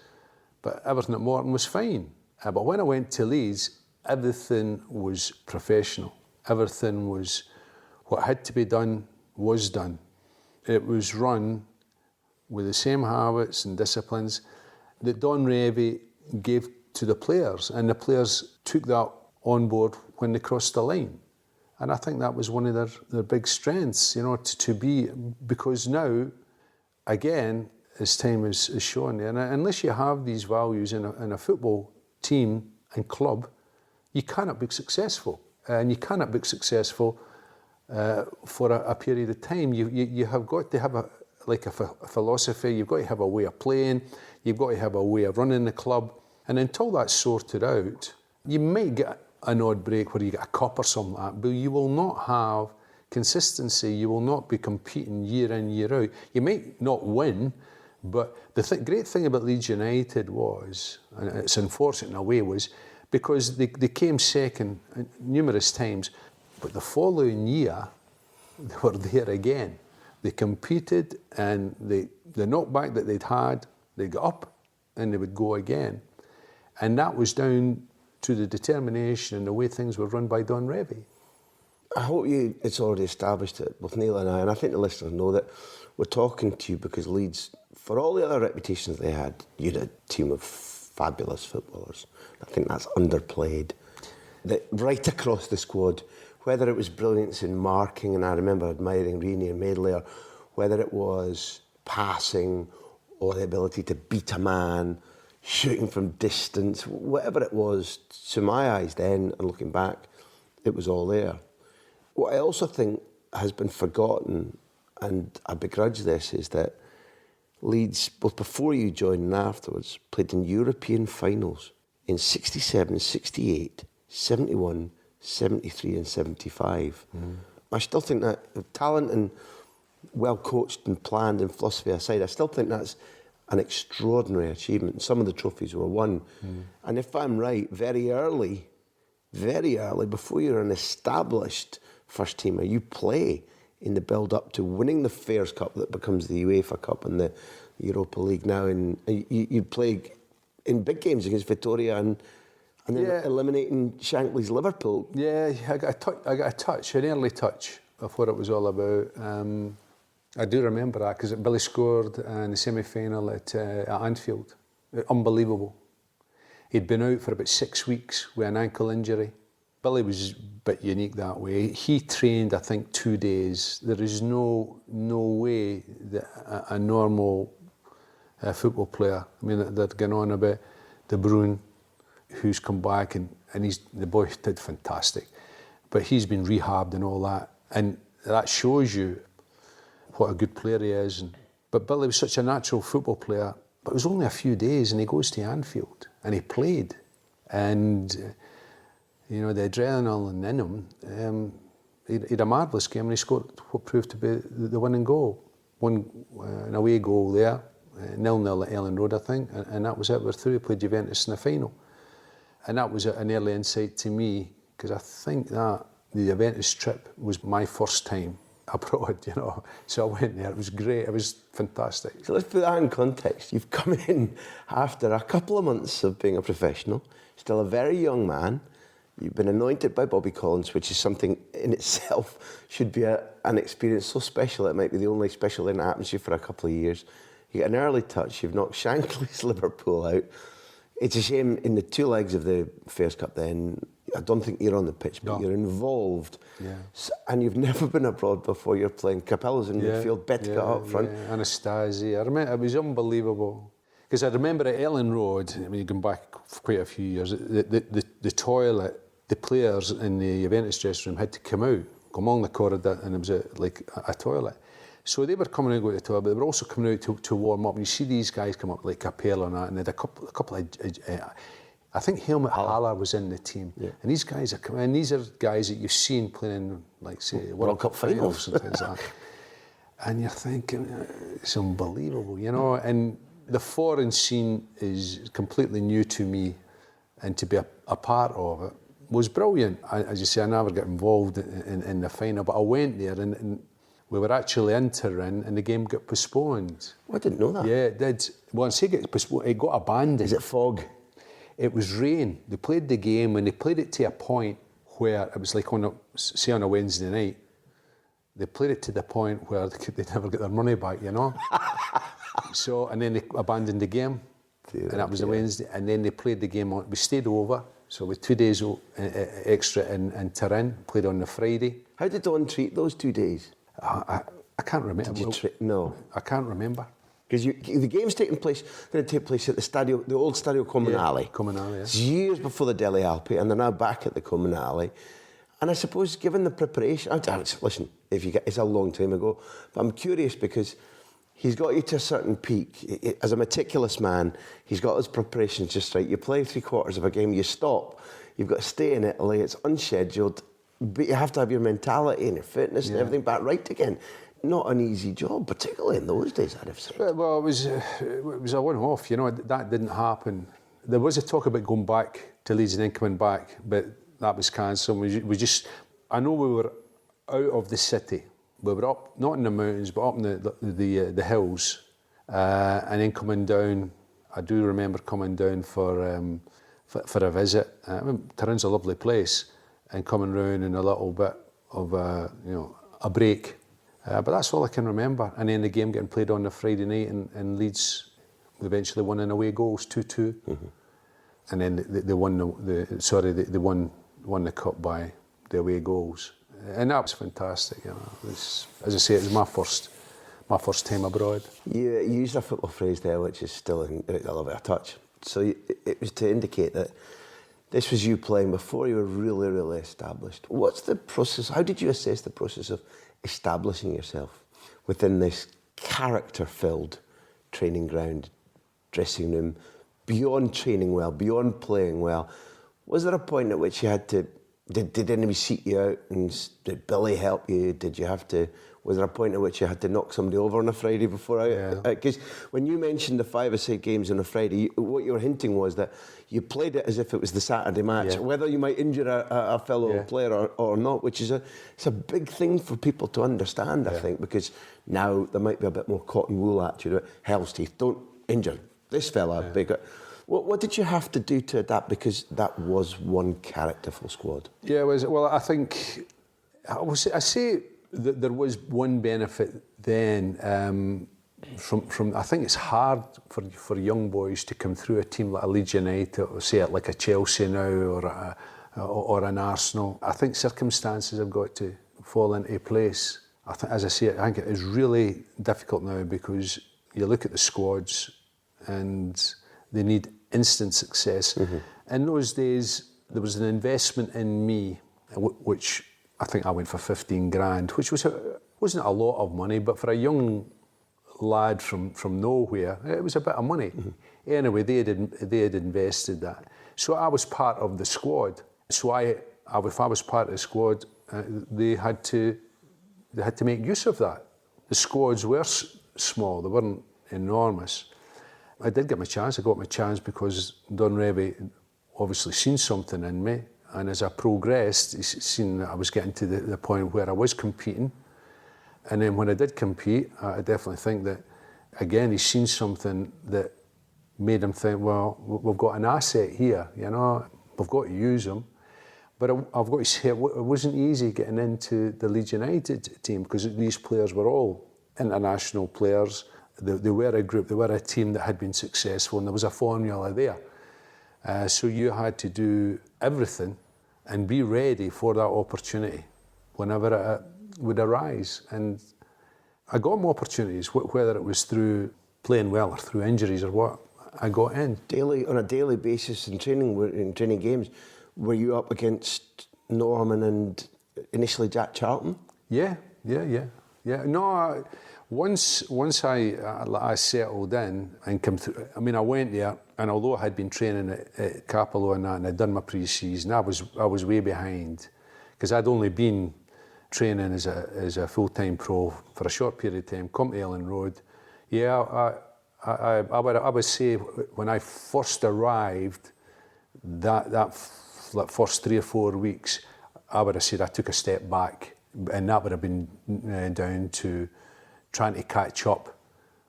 But everything at Morton was fine. But when I went to Leeds, everything was professional. Everything was what had to be done was done. It was run with the same habits and disciplines that Don Revie gave to the players, and the players took that on board when they crossed the line. And I think that was one of their big strengths, you know, to be, because now, again, as time is shown there, and unless you have these values in a football team and club, you cannot be successful. And you cannot be successful for a period of time. You have got to have a philosophy. You've got to have a way of playing. You've got to have a way of running the club. And until that's sorted out, you might get an odd break where you get a cup or something like that, but you will not have consistency. You will not be competing year in, year out. You might not win, but the great thing about Leeds United was, and it's unfortunate in a way, was because they came second numerous times, but the following year, they were there again. They competed, and the knockback that they'd had, they got up and they would go again. And that was down to the determination and the way things were run by Don Revie. I hope it's already established it with Neil and I think the listeners know that we're talking to you because Leeds, for all the other reputations they had, you had a team of fabulous footballers. I think that's underplayed. That right across the squad, whether it was brilliance in marking, and I remember admiring Reaney and Madeley, whether it was passing or the ability to beat a man, shooting from distance, whatever it was, to my eyes then, and looking back, it was all there. What I also think has been forgotten, and I begrudge this, is that Leeds, both before you joined and afterwards, played in European finals in 67, 68, 71, 73 and 75. I still think that talent and well coached and planned and philosophy aside, I still think that's an extraordinary achievement. Some of the trophies were won. And if I'm right, very early, before you're an established first teamer, you play in the build-up to winning the Fairs Cup that becomes the UEFA Cup and the Europa League now. And you play in big games against Vittoria and then eliminating Shankly's Liverpool. Yeah, I got a touch, an early touch of what it was all about. I do remember that because Billy scored in the semi-final at Anfield. Unbelievable. He'd been out for about 6 weeks with an ankle injury. Billy was a bit unique that way. He trained, I think, 2 days. There is no way that a normal football player, I mean, they're going on about De Bruyne, who's come back, and the boy did fantastic. But he's been rehabbed and all that. And that shows you what a good player he is. But Billy was such a natural football player, but it was only a few days and he goes to Anfield and he played. And, you know, the adrenaline in him, he had a marvellous game and he scored what proved to be the winning goal. An away goal there, 0-0 at Ellen Road, I think, and that was it. We're through. We played Juventus in the final. And that was an early insight to me, because I think that the Juventus trip was my first time abroad, you know. So I went there, it was great, it was fantastic. So let's put that in context. You've come in after a couple of months of being a professional, still a very young man. You've been anointed by Bobby Collins, which is something in itself should be an experience so special. It might be the only special thing that happens to you for a couple of years. You get an early touch, you've knocked Shankly's Liverpool out. It's a shame in the 2 legs of the Fairs Cup then, I don't think you're on the pitch, but you're involved. Yeah. And you've never been abroad before. You're playing Capella's in midfield, Betka up front. Yeah. Anastasi. I remember, it was unbelievable. Because I remember at Ellen Road, I mean, going back quite a few years, the toilet, the players in the Juventus dressing room had to come along the corridor, and it was like a toilet. So they were coming out to go to the toilet, but they were also coming out to warm up. And you see these guys come up like Capella and that, and they had a couple of I think Helmut Haller was in the team. Yeah. And these guys are coming, and these are guys that you've seen playing in, like, say, World Cup finals and things like that. And you're thinking, it's unbelievable, you know. And the foreign scene is completely new to me, and to be a part of it was brilliant. As you say, I never got involved in the final, but I went there and we were actually in Turin and the game got postponed. Oh, I didn't know that. Yeah, it did. Once it got postponed, it got abandoned. Is it fog? It was rain. They played the game and they played it to a point where it was like on a Wednesday night. They played it to the point where they never get their money back, you know. So, and then they abandoned the game, and that was the Wednesday. And then they played the game on. We stayed over, so with 2 days extra in Turin. Played on the Friday. How did Don treat those 2 days? I can't remember. Did you no, I can't remember. Because the game's going to take place at the old Stadio Comunale. Comunale, yeah. It's years before the Delle Alpi, and they're now back at the Comunale. And I suppose, given the preparation, listen, it's a long time ago, but I'm curious because he's got you to a certain peak. As a meticulous man, he's got his preparations just right. You play 3/4 of a game, you stop, you've got to stay in Italy, it's unscheduled, but you have to have your mentality and your fitness and everything back right again. Not an easy job, particularly in those days, I'd have said. Well, it was a one-off, you know, that didn't happen. There was a talk about going back to Leeds and then coming back, but that was cancelled. I know we were out of the city. We were up, not in the mountains, but up in the hills, and then coming down. I do remember coming down for a visit. Turin's a lovely place, and coming round in a little bit of a break. But that's all I can remember. And then the game getting played on the Friday night, and Leeds eventually won in away goals, 2-2. Mm-hmm. And then they won the cup by the away goals, and that was fantastic. You know, as I say, it was my first time abroad. You used a football phrase there, which is still a little bit of touch. So it was to indicate that this was you playing before you were really, really established. What's the process? How did you assess the process of establishing yourself within this character-filled training ground, dressing room, beyond training well, beyond playing well, was there a point at which you had to, did anybody seek you out, and did Billy help you? Was there a point at which you had to knock somebody over on a Friday before? Because when you mentioned the 5-a-side games on a Friday, what you were hinting was that you played it as if it was the Saturday match, whether you might injure a fellow player or not, which is it's a big thing for people to understand, I think, because now there might be a bit more cotton wool attitude. Hell's teeth, don't injure this fella. What did you have to do to adapt? Because that was one characterful squad. Yeah, it was. Well, I think I say that there was one benefit then from I think it's hard for young boys to come through a team like a Leeds United, or say it like a Chelsea now, or an Arsenal. I think circumstances have got to fall into place. As I say, I think it is really difficult now, because you look at the squads and they need instant success. In those days, there was an investment in me, which I think I went for 15 grand, which wasn't a lot of money, but for a young lad from nowhere, it was a bit of money. Anyway, they had invested that. So I was part of the squad. So if I was part of the squad, they had to make use of that. The squads were small, they weren't enormous. I did get my chance. I got my chance because Don Revie obviously seen something in me, and as I progressed, he's seen that I was getting to the point where I was competing. And then when I did compete, I definitely think that, again, he's seen something that made him think, well, we've got an asset here, we've got to use him. But I've got to say, it wasn't easy getting into the Leeds United team, because these players were all international players. They were a group, they were a team that had been successful, and there was a formula there. So you had to do everything and be ready for that opportunity whenever it would arise. And I got more opportunities, whether it was through playing well or through injuries or what, I got in. On a daily basis in training games, were you up against Norman and initially Jack Charlton? Yeah. No, once I settled in and come through, I mean, I went there, and although I had been training at Capello and that, and I'd done my pre-season, I was way behind, because I'd only been training as a full-time pro for a short period of time, come to Ellen Road. Yeah, I would say when I first arrived, that first 3 or 4 weeks, I would have said I took a step back, and that would have been down to trying to catch up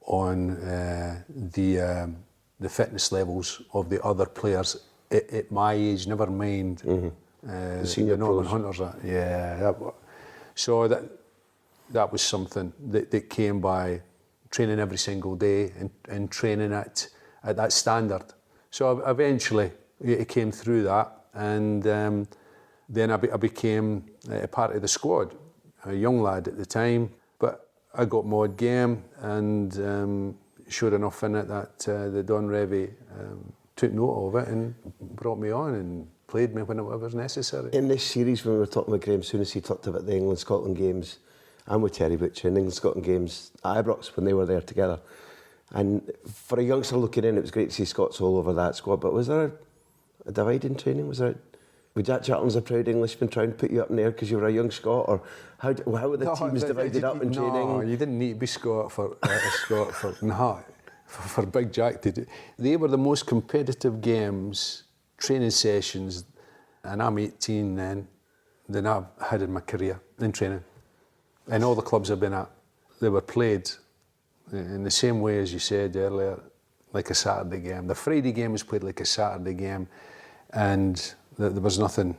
on the fitness levels of the other players at my age, never mind the Norman Hunters. So that was something that came by training every single day and training at that standard. So eventually it came through that, and then I became a part of the squad, a young lad at the time, but I got mod game, and sure enough in it that the Don Revie took note of it and brought me on and played me whenever was necessary. In this series, when we were talking with Graham Souness, he talked about the England-Scotland games, and with Terry Butcher, and England-Scotland games at Ibrox when they were there together. And for a youngster looking in, it was great to see Scots all over that squad, but was there a divide in training? Was Jack Charlton's a proud Englishman trying to put you up in there because you were a young Scot, or how were the teams divided up in training? No, you didn't need to be Scot for Big Jack to do. They were the most competitive games, training sessions, and I'm 18 then, than I've had in my career in training. And all the clubs I've been at, they were played in the same way as you said earlier, like a Saturday game. The Friday game was played like a Saturday game, and there was nothing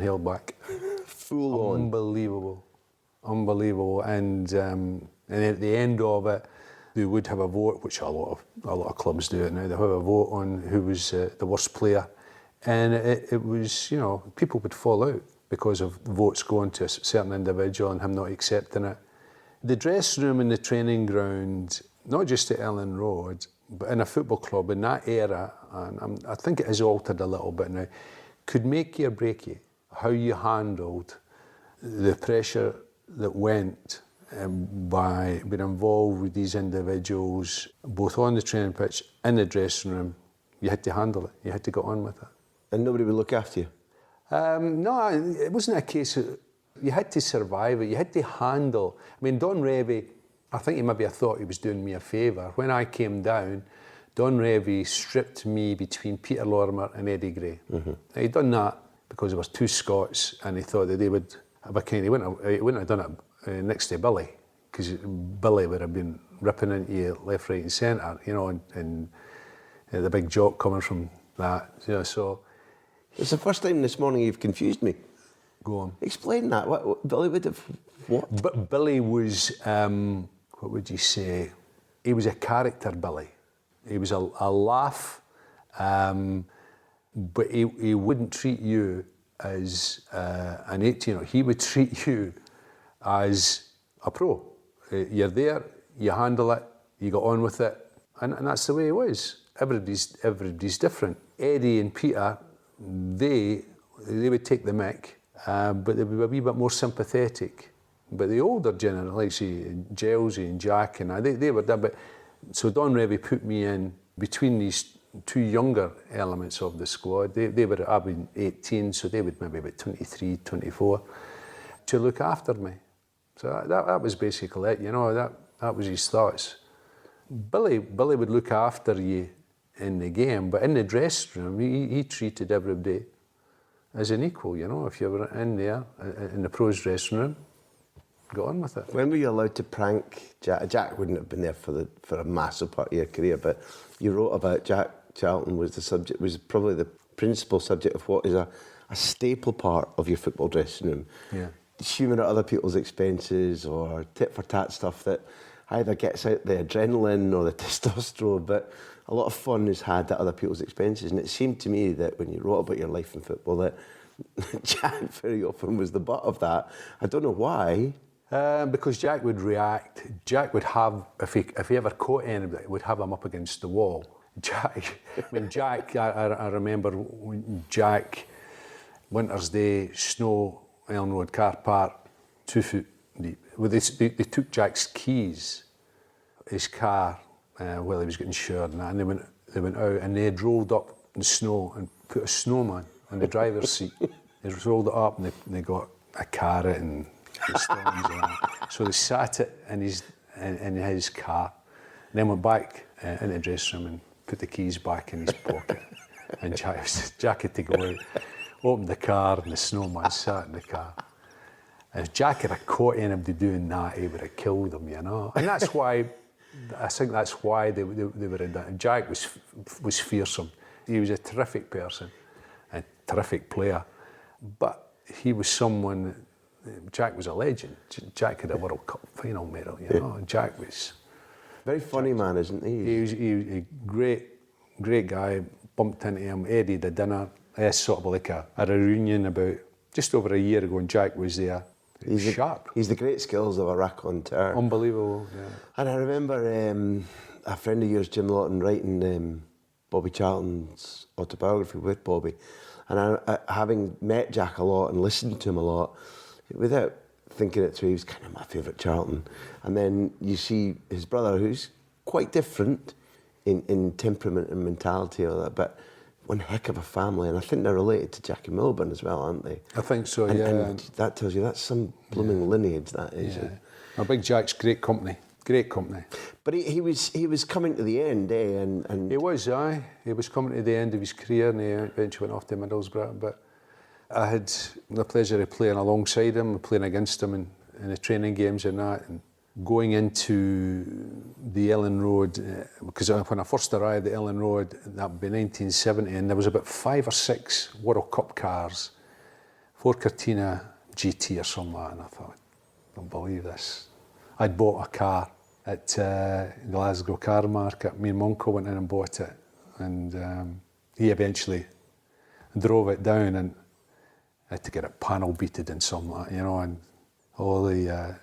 held back. Full on. Unbelievable. And at the end of it, they would have a vote, which a lot of clubs do it now. They have a vote on who was the worst player, and it was, people would fall out because of votes going to a certain individual and him not accepting it. The dressing room and the training ground, not just at Ellen Road, but in a football club in that era, and I think it has altered a little bit now, could make you or break you. How you handled the pressure that went by being involved with these individuals, both on the training pitch, in the dressing room. You had to handle it. You had to get on with it. And nobody would look after you? No, it wasn't a case of... You had to survive it. You had to handle... I mean, Don Revie, I think he maybe thought he was doing me a favour. When I came down, Don Revie stripped me between Peter Lorimer and Eddie Gray. Mm-hmm. He'd done that because there was two Scots, and he thought that they would have a kind... He wouldn't have done it next to Billy, because Billy would have been ripping into you left, right and centre, you know, and the big jock coming from that, you know, so... It's the first time this morning you've confused me. Go on. Explain that. What Billy would have... What? But Billy was, what would you say? He was a character, Billy. He was a laugh, but he wouldn't treat you as an 18-year-old. He would treat you as a pro. You're there, you handle it, you get on with it, and that's the way it was. Everybody's different. Eddie and Peter, they would take the mick, but they would be a wee bit more sympathetic. But the older generation, like say Giles and Jack and they were there. But so Don Revie put me in between these two younger elements of the squad. They were, I've been 18, so they would maybe be about 23, 24, to look after me. So that was basically it, you know, that was his thoughts. Billy would look after you in the game, but in the dressing room, he treated everybody as an equal, you know. If you were in there, in the pros dressing room, got on with it. When were you allowed to prank Jack? Jack wouldn't have been there for a massive part of your career, but you wrote about Jack Charlton was probably the principal subject of what is a staple part of your football dressing room. Yeah. Humour at other people's expenses or tit-for-tat stuff that either gets out the adrenaline or the testosterone, but a lot of fun is had at other people's expenses. And it seemed to me that when you wrote about your life in football that Jack very often was the butt of that. I don't know why. Because Jack would react. Jack would have, if he ever caught anybody, would have him up against the wall. Jack, I remember when Jack, Winter's Day, snow, Ellen Road car park, 2 foot deep. Well, they took Jack's keys, his car, while he was getting showered and that, and they went out and they had rolled up in the snow and put a snowman in the driver's seat. They rolled it up and they got a carrot and stones and that. So they sat it in his car, and then went back in the dressing room and put the keys back in his pocket. And Jack had to go out, opened the car, and the snowman sat in the car. And if Jack had caught anybody doing that, he would have killed them, you know. And that's why, I think that's why they were in that. And Jack was fearsome. He was a terrific person, a terrific player. But he was someone, Jack was a legend. Jack had a World Cup final medal, you know. Jack was... Very funny man, isn't he? He was a great guy. Bumped into him, Eddie the dinner. Sort of like a reunion about just over a year ago, and Jack was there. He's sharp. He's the great skills of a raconteur. Unbelievable, yeah. And I remember a friend of yours, Jim Lawton, writing Bobby Charlton's autobiography with Bobby. And I, having met Jack a lot and listened to him a lot, without thinking it through, he was kind of my favourite Charlton. And then you see his brother, who's quite different in temperament and mentality, all that, but one heck of a family, and I think they're related to Jackie Milburn as well, aren't they? I think so, and that tells you that's some blooming lineage, that is. Yeah. Our big Jack's great company. But he was coming to the end, eh? And he was, aye. He was coming to the end of his career, and he eventually went off to Middlesbrough. But I had the pleasure of playing alongside him, playing against him in the training games and that, and going into the Ellen Road, because when I first arrived at Ellen Road, that would be 1970, and there was about 5 or 6 World Cup cars, 4 Cortina GT or something like that, and I thought, I don't believe this. I'd bought a car at Glasgow Car Market. Me and Monco went in and bought it, and he eventually drove it down, and I had to get it panel beated and something like that, you know, and all the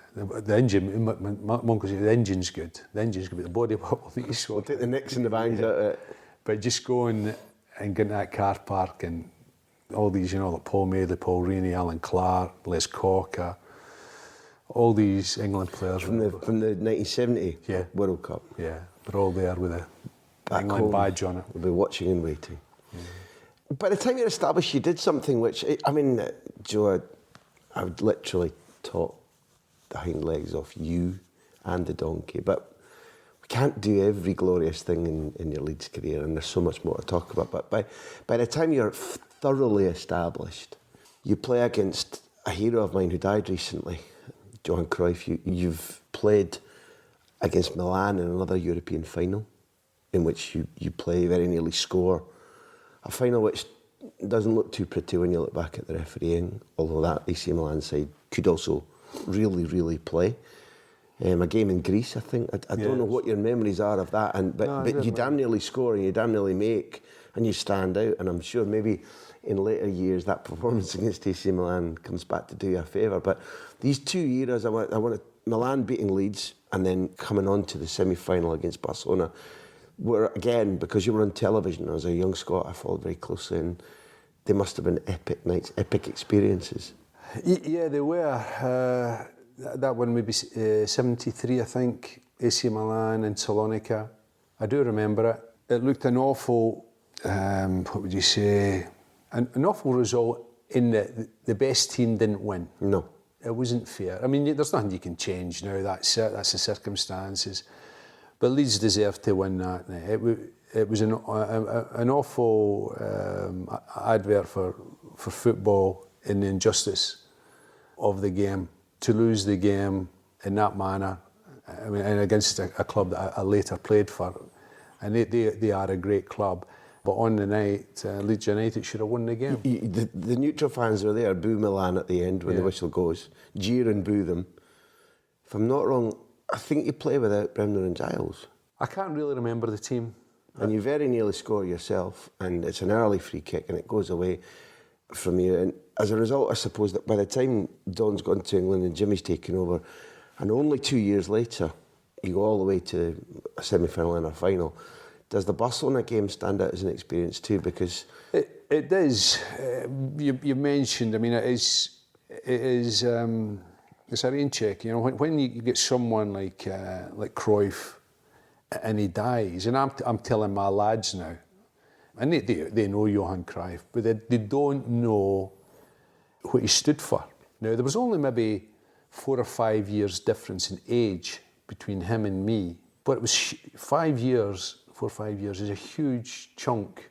engine, Monco said, the engine's good, but the body will be so. We'll take the nicks and the bangs out of it. But just going and getting that car park and all these, you know, like Paul Madeley, Paul Rainey, Alan Clark, Les Cocker, all these England players from the 1970 Yeah. World Cup. Yeah, they're all there with a Back England home, badge on it. We'll be watching and waiting. By the time you're established, you did something which, I mean, Joe, I would literally talk the hind legs off you and the donkey, but we can't do every glorious thing in your Leeds career, and there's so much more to talk about. But by the time you're thoroughly established, you play against a hero of mine who died recently, Johan Cruyff. You've played against Milan in another European final, in which you play, very nearly score. A final which doesn't look too pretty when you look back at the refereeing, although that AC Milan side could also really, really play. A game in Greece, I think. I don't know what your memories are of that, but you damn nearly score and you damn nearly make, and you stand out. And I'm sure maybe in later years that performance against AC Milan comes back to do you a favour. But these 2 eras, I want Milan beating Leeds and then coming on to the semi-final against Barcelona, were, again, because you were on television as a young Scot, I followed very closely, and they must have been epic nights, epic experiences. Yeah, they were. That one maybe 73, I think, AC Milan and Salonika. I do remember it. It looked an awful, what would you say, an awful result in that the best team didn't win. No. It wasn't fair. I mean, there's nothing you can change now, that's it, that's the circumstances. But Leeds deserved to win that night. It was an awful advert for football in the injustice of the game. To lose the game in that manner, I mean, and against a club that I later played for, and they are a great club. But on the night, Leeds United should have won the game. The neutral fans are there, boo Milan at the end when the whistle goes, jeer and boo them. If I'm not wrong, I think you play without Bremner and Giles. I can't really remember the team. And you very nearly score yourself, and it's an early free kick, and it goes away from you. And as a result, I suppose that by the time Don's gone to England and Jimmy's taken over, and only 2 years later, you go all the way to a semi-final and a final. Does the Barcelona game stand out as an experience too? Because it does. You mentioned. I mean, it's a rain check. You know, when you get someone like Cruyff, and he dies, and I'm telling my lads now, and they know Johan Cruyff, but they don't know what he stood for. Now, there was only maybe 4 or 5 years difference in age between him and me, but it was 5 years, 4 or 5 years is a huge chunk.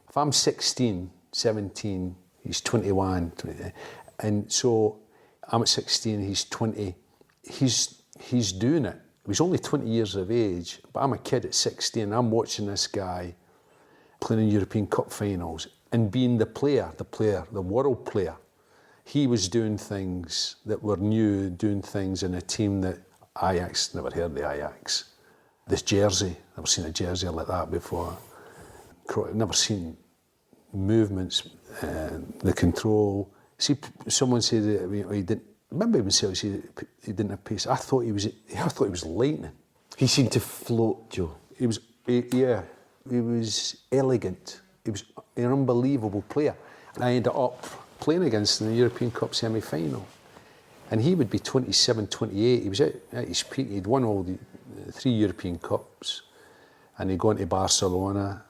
If I'm 16, 17, he's 21, 20, and so I'm at 16, he's 20, he's doing it. He's only 20 years of age, but I'm a kid at 16, I'm watching this guy playing in European Cup finals and being the world player. He was doing things that were new, doing things in a team that Ajax, never heard of the Ajax. This jersey, never seen a jersey like that before. Never seen movements, the control. See, someone said that he didn't. Remember even said he didn't have pace. I thought he was lightning. he seemed to float, Joe. He was elegant. He was an unbelievable player. I ended up playing against him in the European Cup semi-final. And he would be 27, 28. He was at his peak. He'd won all the 3 European Cups. And he'd gone to Barcelona.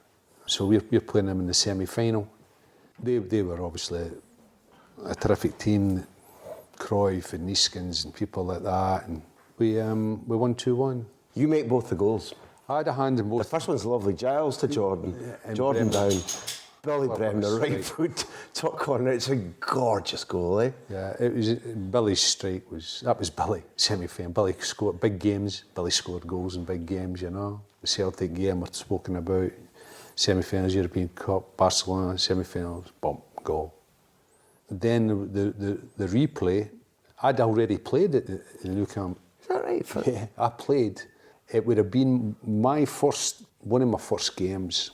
So we're playing him in the semi-final. They were obviously a terrific team. Cruyff and Niskins and people like that. And we won 2-1. You make both the goals. I had a hand in both. The first one's lovely. Giles to Jordan. And Jordan Bremner. down. Billy Bremner, right foot, top corner. It's a gorgeous goal, eh? Yeah, it was Billy's strike was Billy semi-final. Billy scored big games. Billy scored goals in big games, you know. The Celtic game we're spoken about, semi-finals, European Cup, Barcelona semi-finals, bump, goal. Then the replay, I'd already played it in the Nou Camp. Is that right? Yeah, I played. It would have been one of my first games.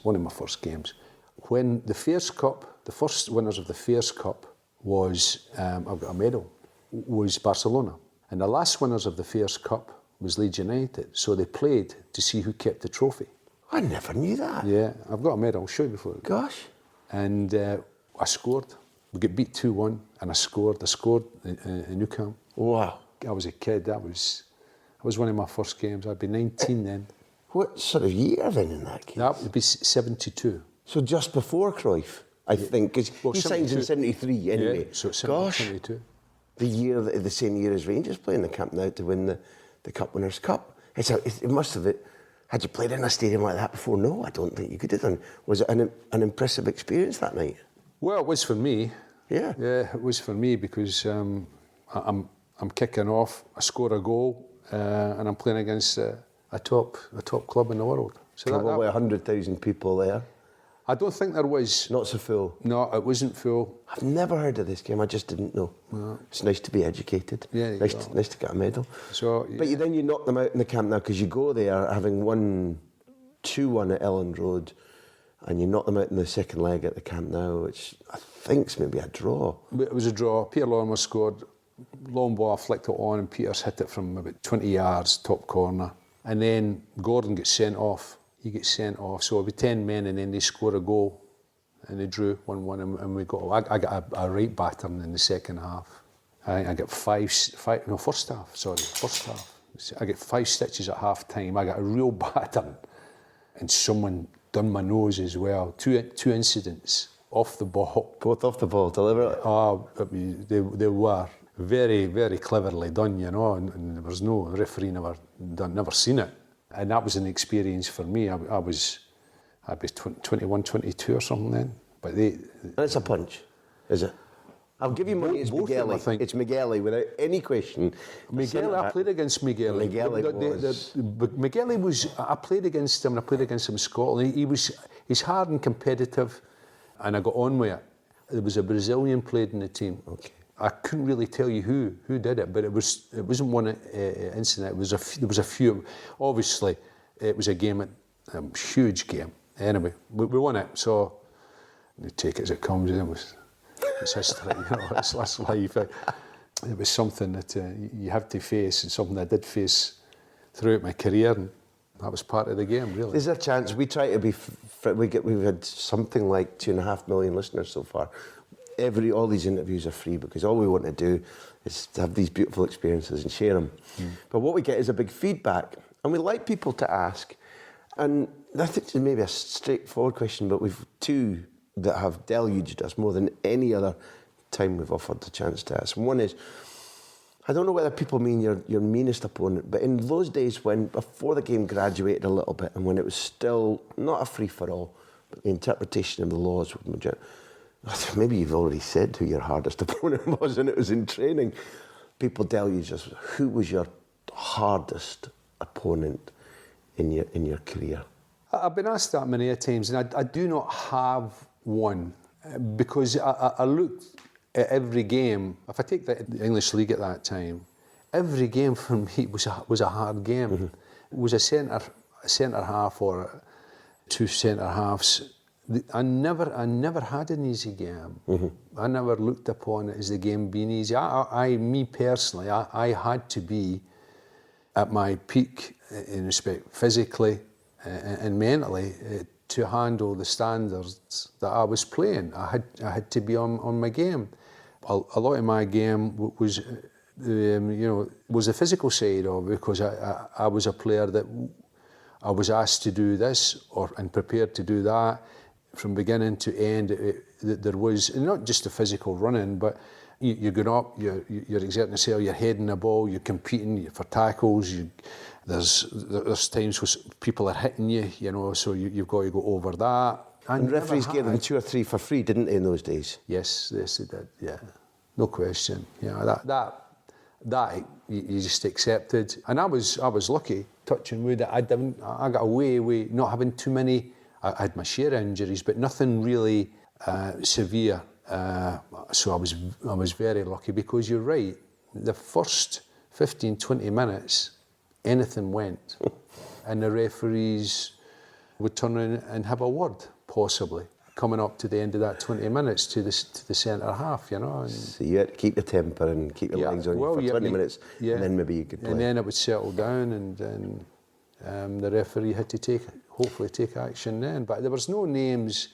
When the Fairs Cup, the first winners of the Fairs Cup was, I've got a medal, was Barcelona. And the last winners of the Fairs Cup was Leeds United. So they played to see who kept the trophy. I never knew that. Yeah, I've got a medal, I'll show you before. Gosh. And I scored. We got beat 2-1 and I scored in Nou Camp. Wow. I was a kid. That was one of my first games. I'd be 19 then. What sort of year then in that case? That would be 72. So just before Cruyff, I think, because he signs in 73 anyway. Yeah, so it's 72. The same year as Rangers playing the Camp Nou to win the Cup Winners' Cup. It must have it. Had you played in a stadium like that before? No, I don't think you could have done. Was it an impressive experience that night? Well, it was for me. Yeah. Yeah, it was for me because I'm kicking off, I score a goal, and I'm playing against a top club in the world. So Probably 100,000 people there. I don't think there was. Not so full. No, it wasn't full. I've never heard of this game. I just didn't know. No. It's nice to be educated. Yeah, nice to get a medal. So, yeah. But then you knock them out in the Camp now because you go there having won 2-1 at Elland Road, and you knock them out in the second leg at the Camp Nou, which I think's maybe a draw. It was a draw. Peter Lorimer scored. Long ball, I flicked it on, and Peters hit it from about 20 yards, top corner. And then Gordon gets sent off. He gets sent off. So it'll be 10 men, and then they score a goal. And they drew 1-1, and we got. I got a right battering in the second half. I got first half. I get 5 stitches at half time. I got a real battering. And someone done my nose as well. Two incidents off the ball. Both off the ball, deliberately. Oh, they were very, very cleverly done, you know, and there was no referee never seen it. And that was an experience for me. I'd be 21, 22 or something then. But and it's a punch, is it? I'll give you money. It's Migueli. I think. It's Migueli without any question. I played against Migueli. Migueli was. I played against him, and I played against him in Scotland. He's hard and competitive, and I got on with it. There was a Brazilian played in the team. Okay. I couldn't really tell you who did it, but it wasn't one incident. There was a few. Obviously, it was a game, a huge game. Anyway, we won it, so you take it as it comes. It's history, you know. It's life. It was something that you have to face, and something I did face throughout my career, and that was part of the game, really. Is there a chance we try to be? We've had something like 2.5 million listeners so far. All these interviews are free because all we want to do is to have these beautiful experiences and share them. But what we get is a big feedback, and we like people to ask. And I think it's maybe a straightforward question, but we've 2 that have deluged us more than any other time we've offered the chance to ask. One is, I don't know whether people mean your meanest opponent, but in those days before the game graduated a little bit and when it was still not a free-for-all, but the interpretation of the laws would maybe you've already said who your hardest opponent was, and it was in training. People deluge us. Who was your hardest opponent in your career? I've been asked that many times, and I do not have one because I looked at every game. If I take the English League at that time, every game for me was a hard game. Mm-hmm. It was a centre half or 2 centre halves. I never had an easy game. Mm-hmm. I never looked upon it as the game being easy. Me personally, I had to be at my peak in respect physically and mentally to handle the standards that I was playing. I had to be on my game. A lot of my game was the physical side of it, because I was a player that I was asked to do this and prepared to do that. From beginning to end, there was not just the physical running, but you're going up, you're exerting yourself, you're heading the ball, you're competing for tackles. There's times where people are hitting you, you know, so you've got to go over that. And referees gave them 2 or 3 for free, didn't they, in those days? Yes, they did. Yeah, no question. Yeah, that you just accepted, and I was lucky, touching wood, that I got away with not having too many. I had my share of injuries, but nothing really severe. So I was very lucky, because you're right. The first 15, 20 minutes, anything went, and the referees would turn around and have a word, possibly coming up to the end of that 20 minutes to the centre half, you know. And so you had to keep your temper and keep your legs on you for 20 minutes, and then maybe you could play. And then it would settle down, and the referee had to hopefully take action then. But there was no names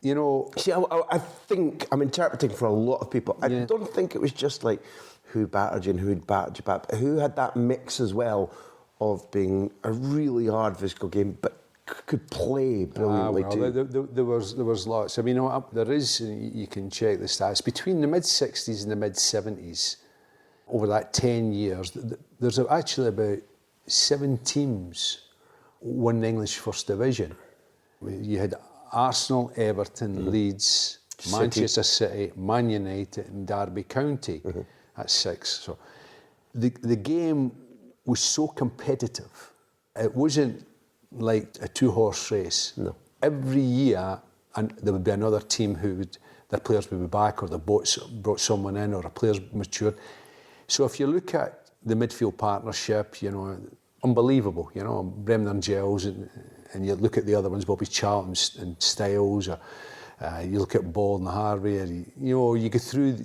you know... See, I think, I'm interpreting for a lot of people, I don't think it was just like who battered you and who'd battered you back, but who had that mix as well of being a really hard physical game, but could play brilliantly too. There was lots. I mean, there is, you can check the stats, between the mid-60s and the mid-70s, over that 10 years, there's actually about 7 teams won the English First Division. You had Arsenal, Everton, Leeds, Manchester City, Man United and Derby County. That's 6. So the game was so competitive. It wasn't like a 2-horse race. No. Every year, and there would be another team their players would be back, or they brought someone in, or a player's matured. So if you look at the midfield partnership, you know, unbelievable, you know, Bremner and Giles, and you look at the other ones, Bobby Charlton and Styles, or you look at Ball and Harvey, you know, you go through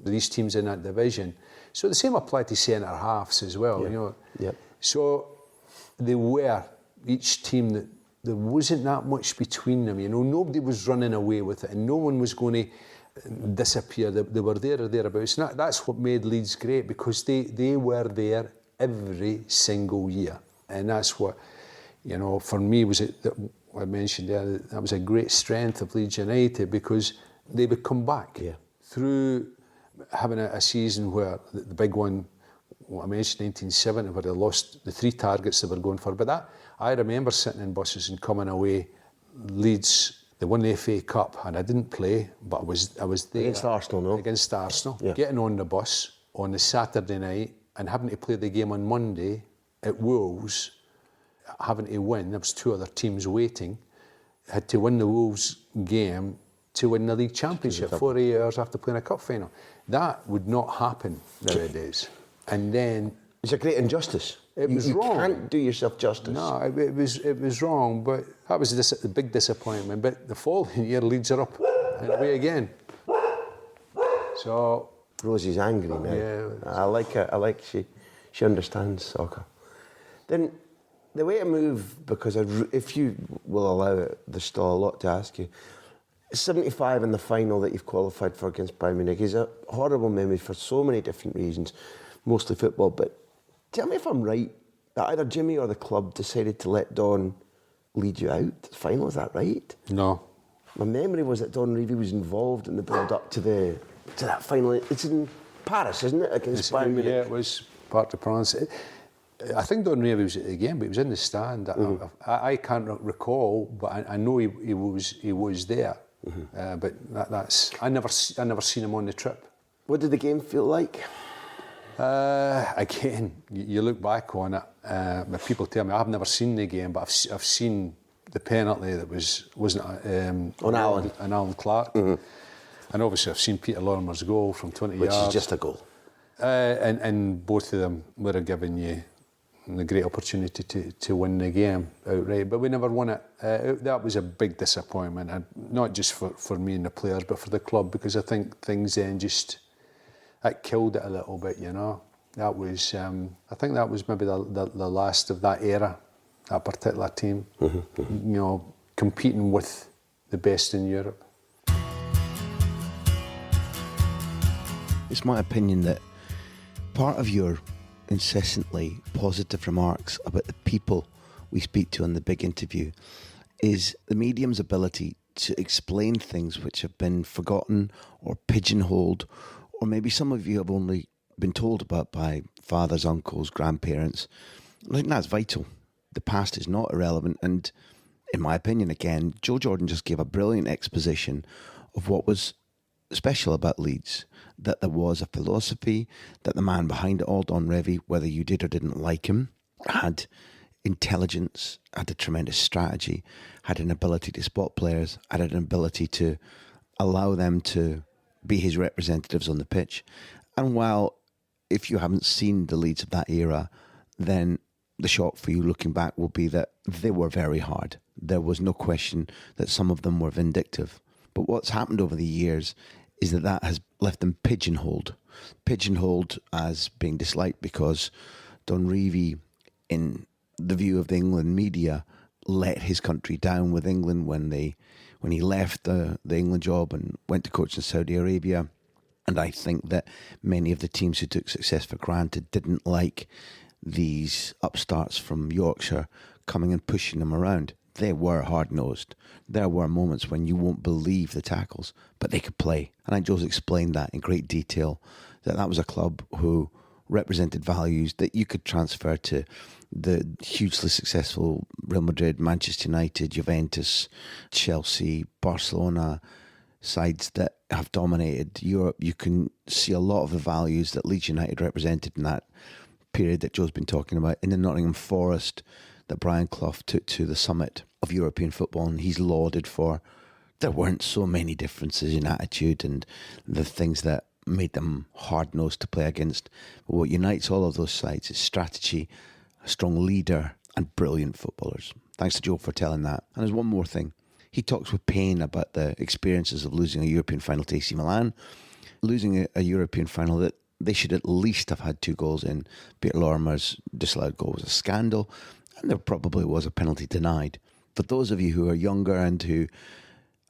these teams in that division. So the same applied to centre halves as well, you know. Yep. So they were, each team, that there wasn't that much between them, you know, nobody was running away with it, and no one was going to disappear. They were there or thereabouts. And that's what made Leeds great, because they were there every single year. And that's what, you know, for me, was it that I mentioned there, that was a great strength of Leeds United, because they would come back through having a season where the big one, what I mentioned, 1970, where they lost the 3 targets they were going for. But that, I remember sitting in buses and coming away. Leeds, they won the FA Cup, and I didn't play, but I was there. Against Arsenal, no? Against Arsenal. Getting on the bus on the Saturday night and having to play the game on Monday at Wolves, having to win. There was 2 other teams waiting. Had to win the Wolves game to win the league championship 48 hours after playing a cup final. That would not happen nowadays. And then... It's a great injustice. It was wrong. You can't do yourself justice. No, it was wrong, but that was the big disappointment. But the following year, Leeds are up and away again. So... Rosie's angry now. Yeah. I like her. I like she understands soccer. Then the way to move, because if you will allow it, there's still a lot to ask you. 75 in the final that you've qualified for against Bayern Munich is a horrible memory for so many different reasons, mostly football. But tell me if I'm right, that either Jimmy or the club decided to let Don lead you out to the final. Is that right? No. My memory was that Don Revie was involved in the build-up to that final. It's in Paris, isn't it, against Bayern Munich? Yeah, it was Parc des Princes. I think Don Revie was at the game, but he was in the stand. I can't recall, but I know he was there. But that's I never seen him on the trip. What did the game feel like? Again, you look back on it. But people tell me I've never seen the game, but I've seen the penalty that wasn't on Alan Clark, and obviously I've seen Peter Lorimer's goal from 20 yards, which is just a goal. And both of them would have given you the great opportunity to win the game outright, but we never won it. That was a big disappointment, and not just for me and the players, but for the club, because I think things then that killed it a little bit, you know. That was, I think that was maybe the last of that era, that particular team, you know, competing with the best in Europe. It's my opinion that part of your incessantly positive remarks about the people we speak to in the big interview is the medium's ability to explain things which have been forgotten or pigeonholed, or maybe some of you have only been told about by fathers, uncles, grandparents. I think that's vital. The past is not irrelevant, and in my opinion, again, Joe Jordan just gave a brilliant exposition of what was special about Leeds, that there was a philosophy, that the man behind it all, Don Revie, whether you did or didn't like him, had intelligence, had a tremendous strategy, had an ability to spot players, had an ability to allow them to be his representatives on the pitch. And while, if you haven't seen the Leeds of that era, then the shock for you looking back will be that they were very hard. There was no question that some of them were vindictive. But what's happened over the years is that has left them pigeonholed as being disliked, because Don Revie, in the view of the England media, let his country down with England when he left the England job and went to coach in Saudi Arabia. And I think that many of the teams who took success for granted didn't like these upstarts from Yorkshire coming and pushing them around. They were hard-nosed. There were moments when you won't believe the tackles, but they could play. And I think Joe's explained that in great detail, that was a club who represented values that you could transfer to the hugely successful Real Madrid, Manchester United, Juventus, Chelsea, Barcelona, sides that have dominated Europe. You can see a lot of the values that Leeds United represented in that period that Joe's been talking about in the Nottingham Forest that Brian Clough took to the summit of European football, and he's lauded for. There weren't so many differences in attitude and the things that made them hard-nosed to play against. But what unites all of those sides is strategy, a strong leader, and brilliant footballers. Thanks to Joe for telling that. And there's one more thing. He talks with pain about the experiences of losing a European final to AC Milan, losing a European final that they should at least have had 2 goals in. Peter Lorimer's disallowed goal was a scandal, and there probably was a penalty denied. For those of you who are younger and who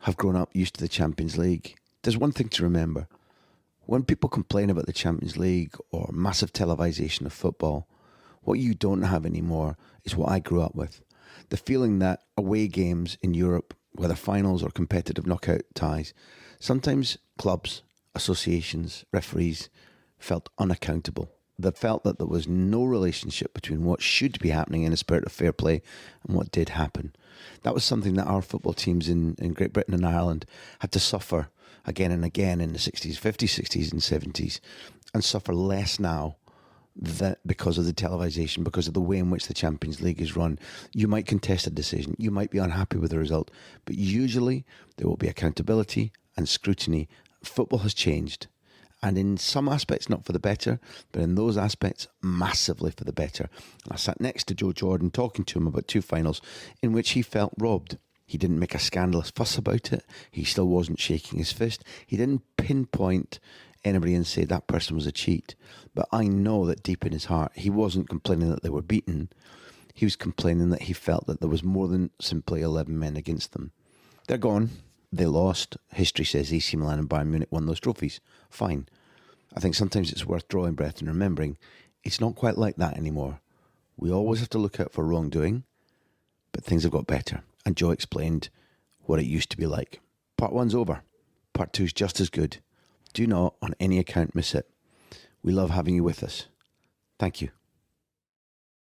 have grown up used to the Champions League, there's one thing to remember. When people complain about the Champions League or massive televisation of football, what you don't have anymore is what I grew up with. The feeling that away games in Europe, whether finals or competitive knockout ties, sometimes clubs, associations, referees felt unaccountable. They felt that there was no relationship between what should be happening in a spirit of fair play and what did happen. That was something that our football teams in Great Britain and Ireland had to suffer again and again in the 60s, 50s, 60s and 70s, and suffer less now because of the televisation, because of the way in which the Champions League is run. You might contest a decision, you might be unhappy with the result, but usually there will be accountability and scrutiny. Football has changed. And in some aspects, not for the better, but in those aspects, massively for the better. And I sat next to Joe Jordan talking to him about 2 finals in which he felt robbed. He didn't make a scandalous fuss about it. He still wasn't shaking his fist. He didn't pinpoint anybody and say that person was a cheat. But I know that deep in his heart, he wasn't complaining that they were beaten. He was complaining that he felt that there was more than simply 11 men against them. They're gone. They lost. History says AC Milan and Bayern Munich won those trophies. Fine. I think sometimes it's worth drawing breath and remembering it's not quite like that anymore. We always have to look out for wrongdoing, but things have got better. And Joe explained what it used to be like. Part 1's over. Part 2's just as good. Do not, on any account, miss it. We love having you with us. Thank you.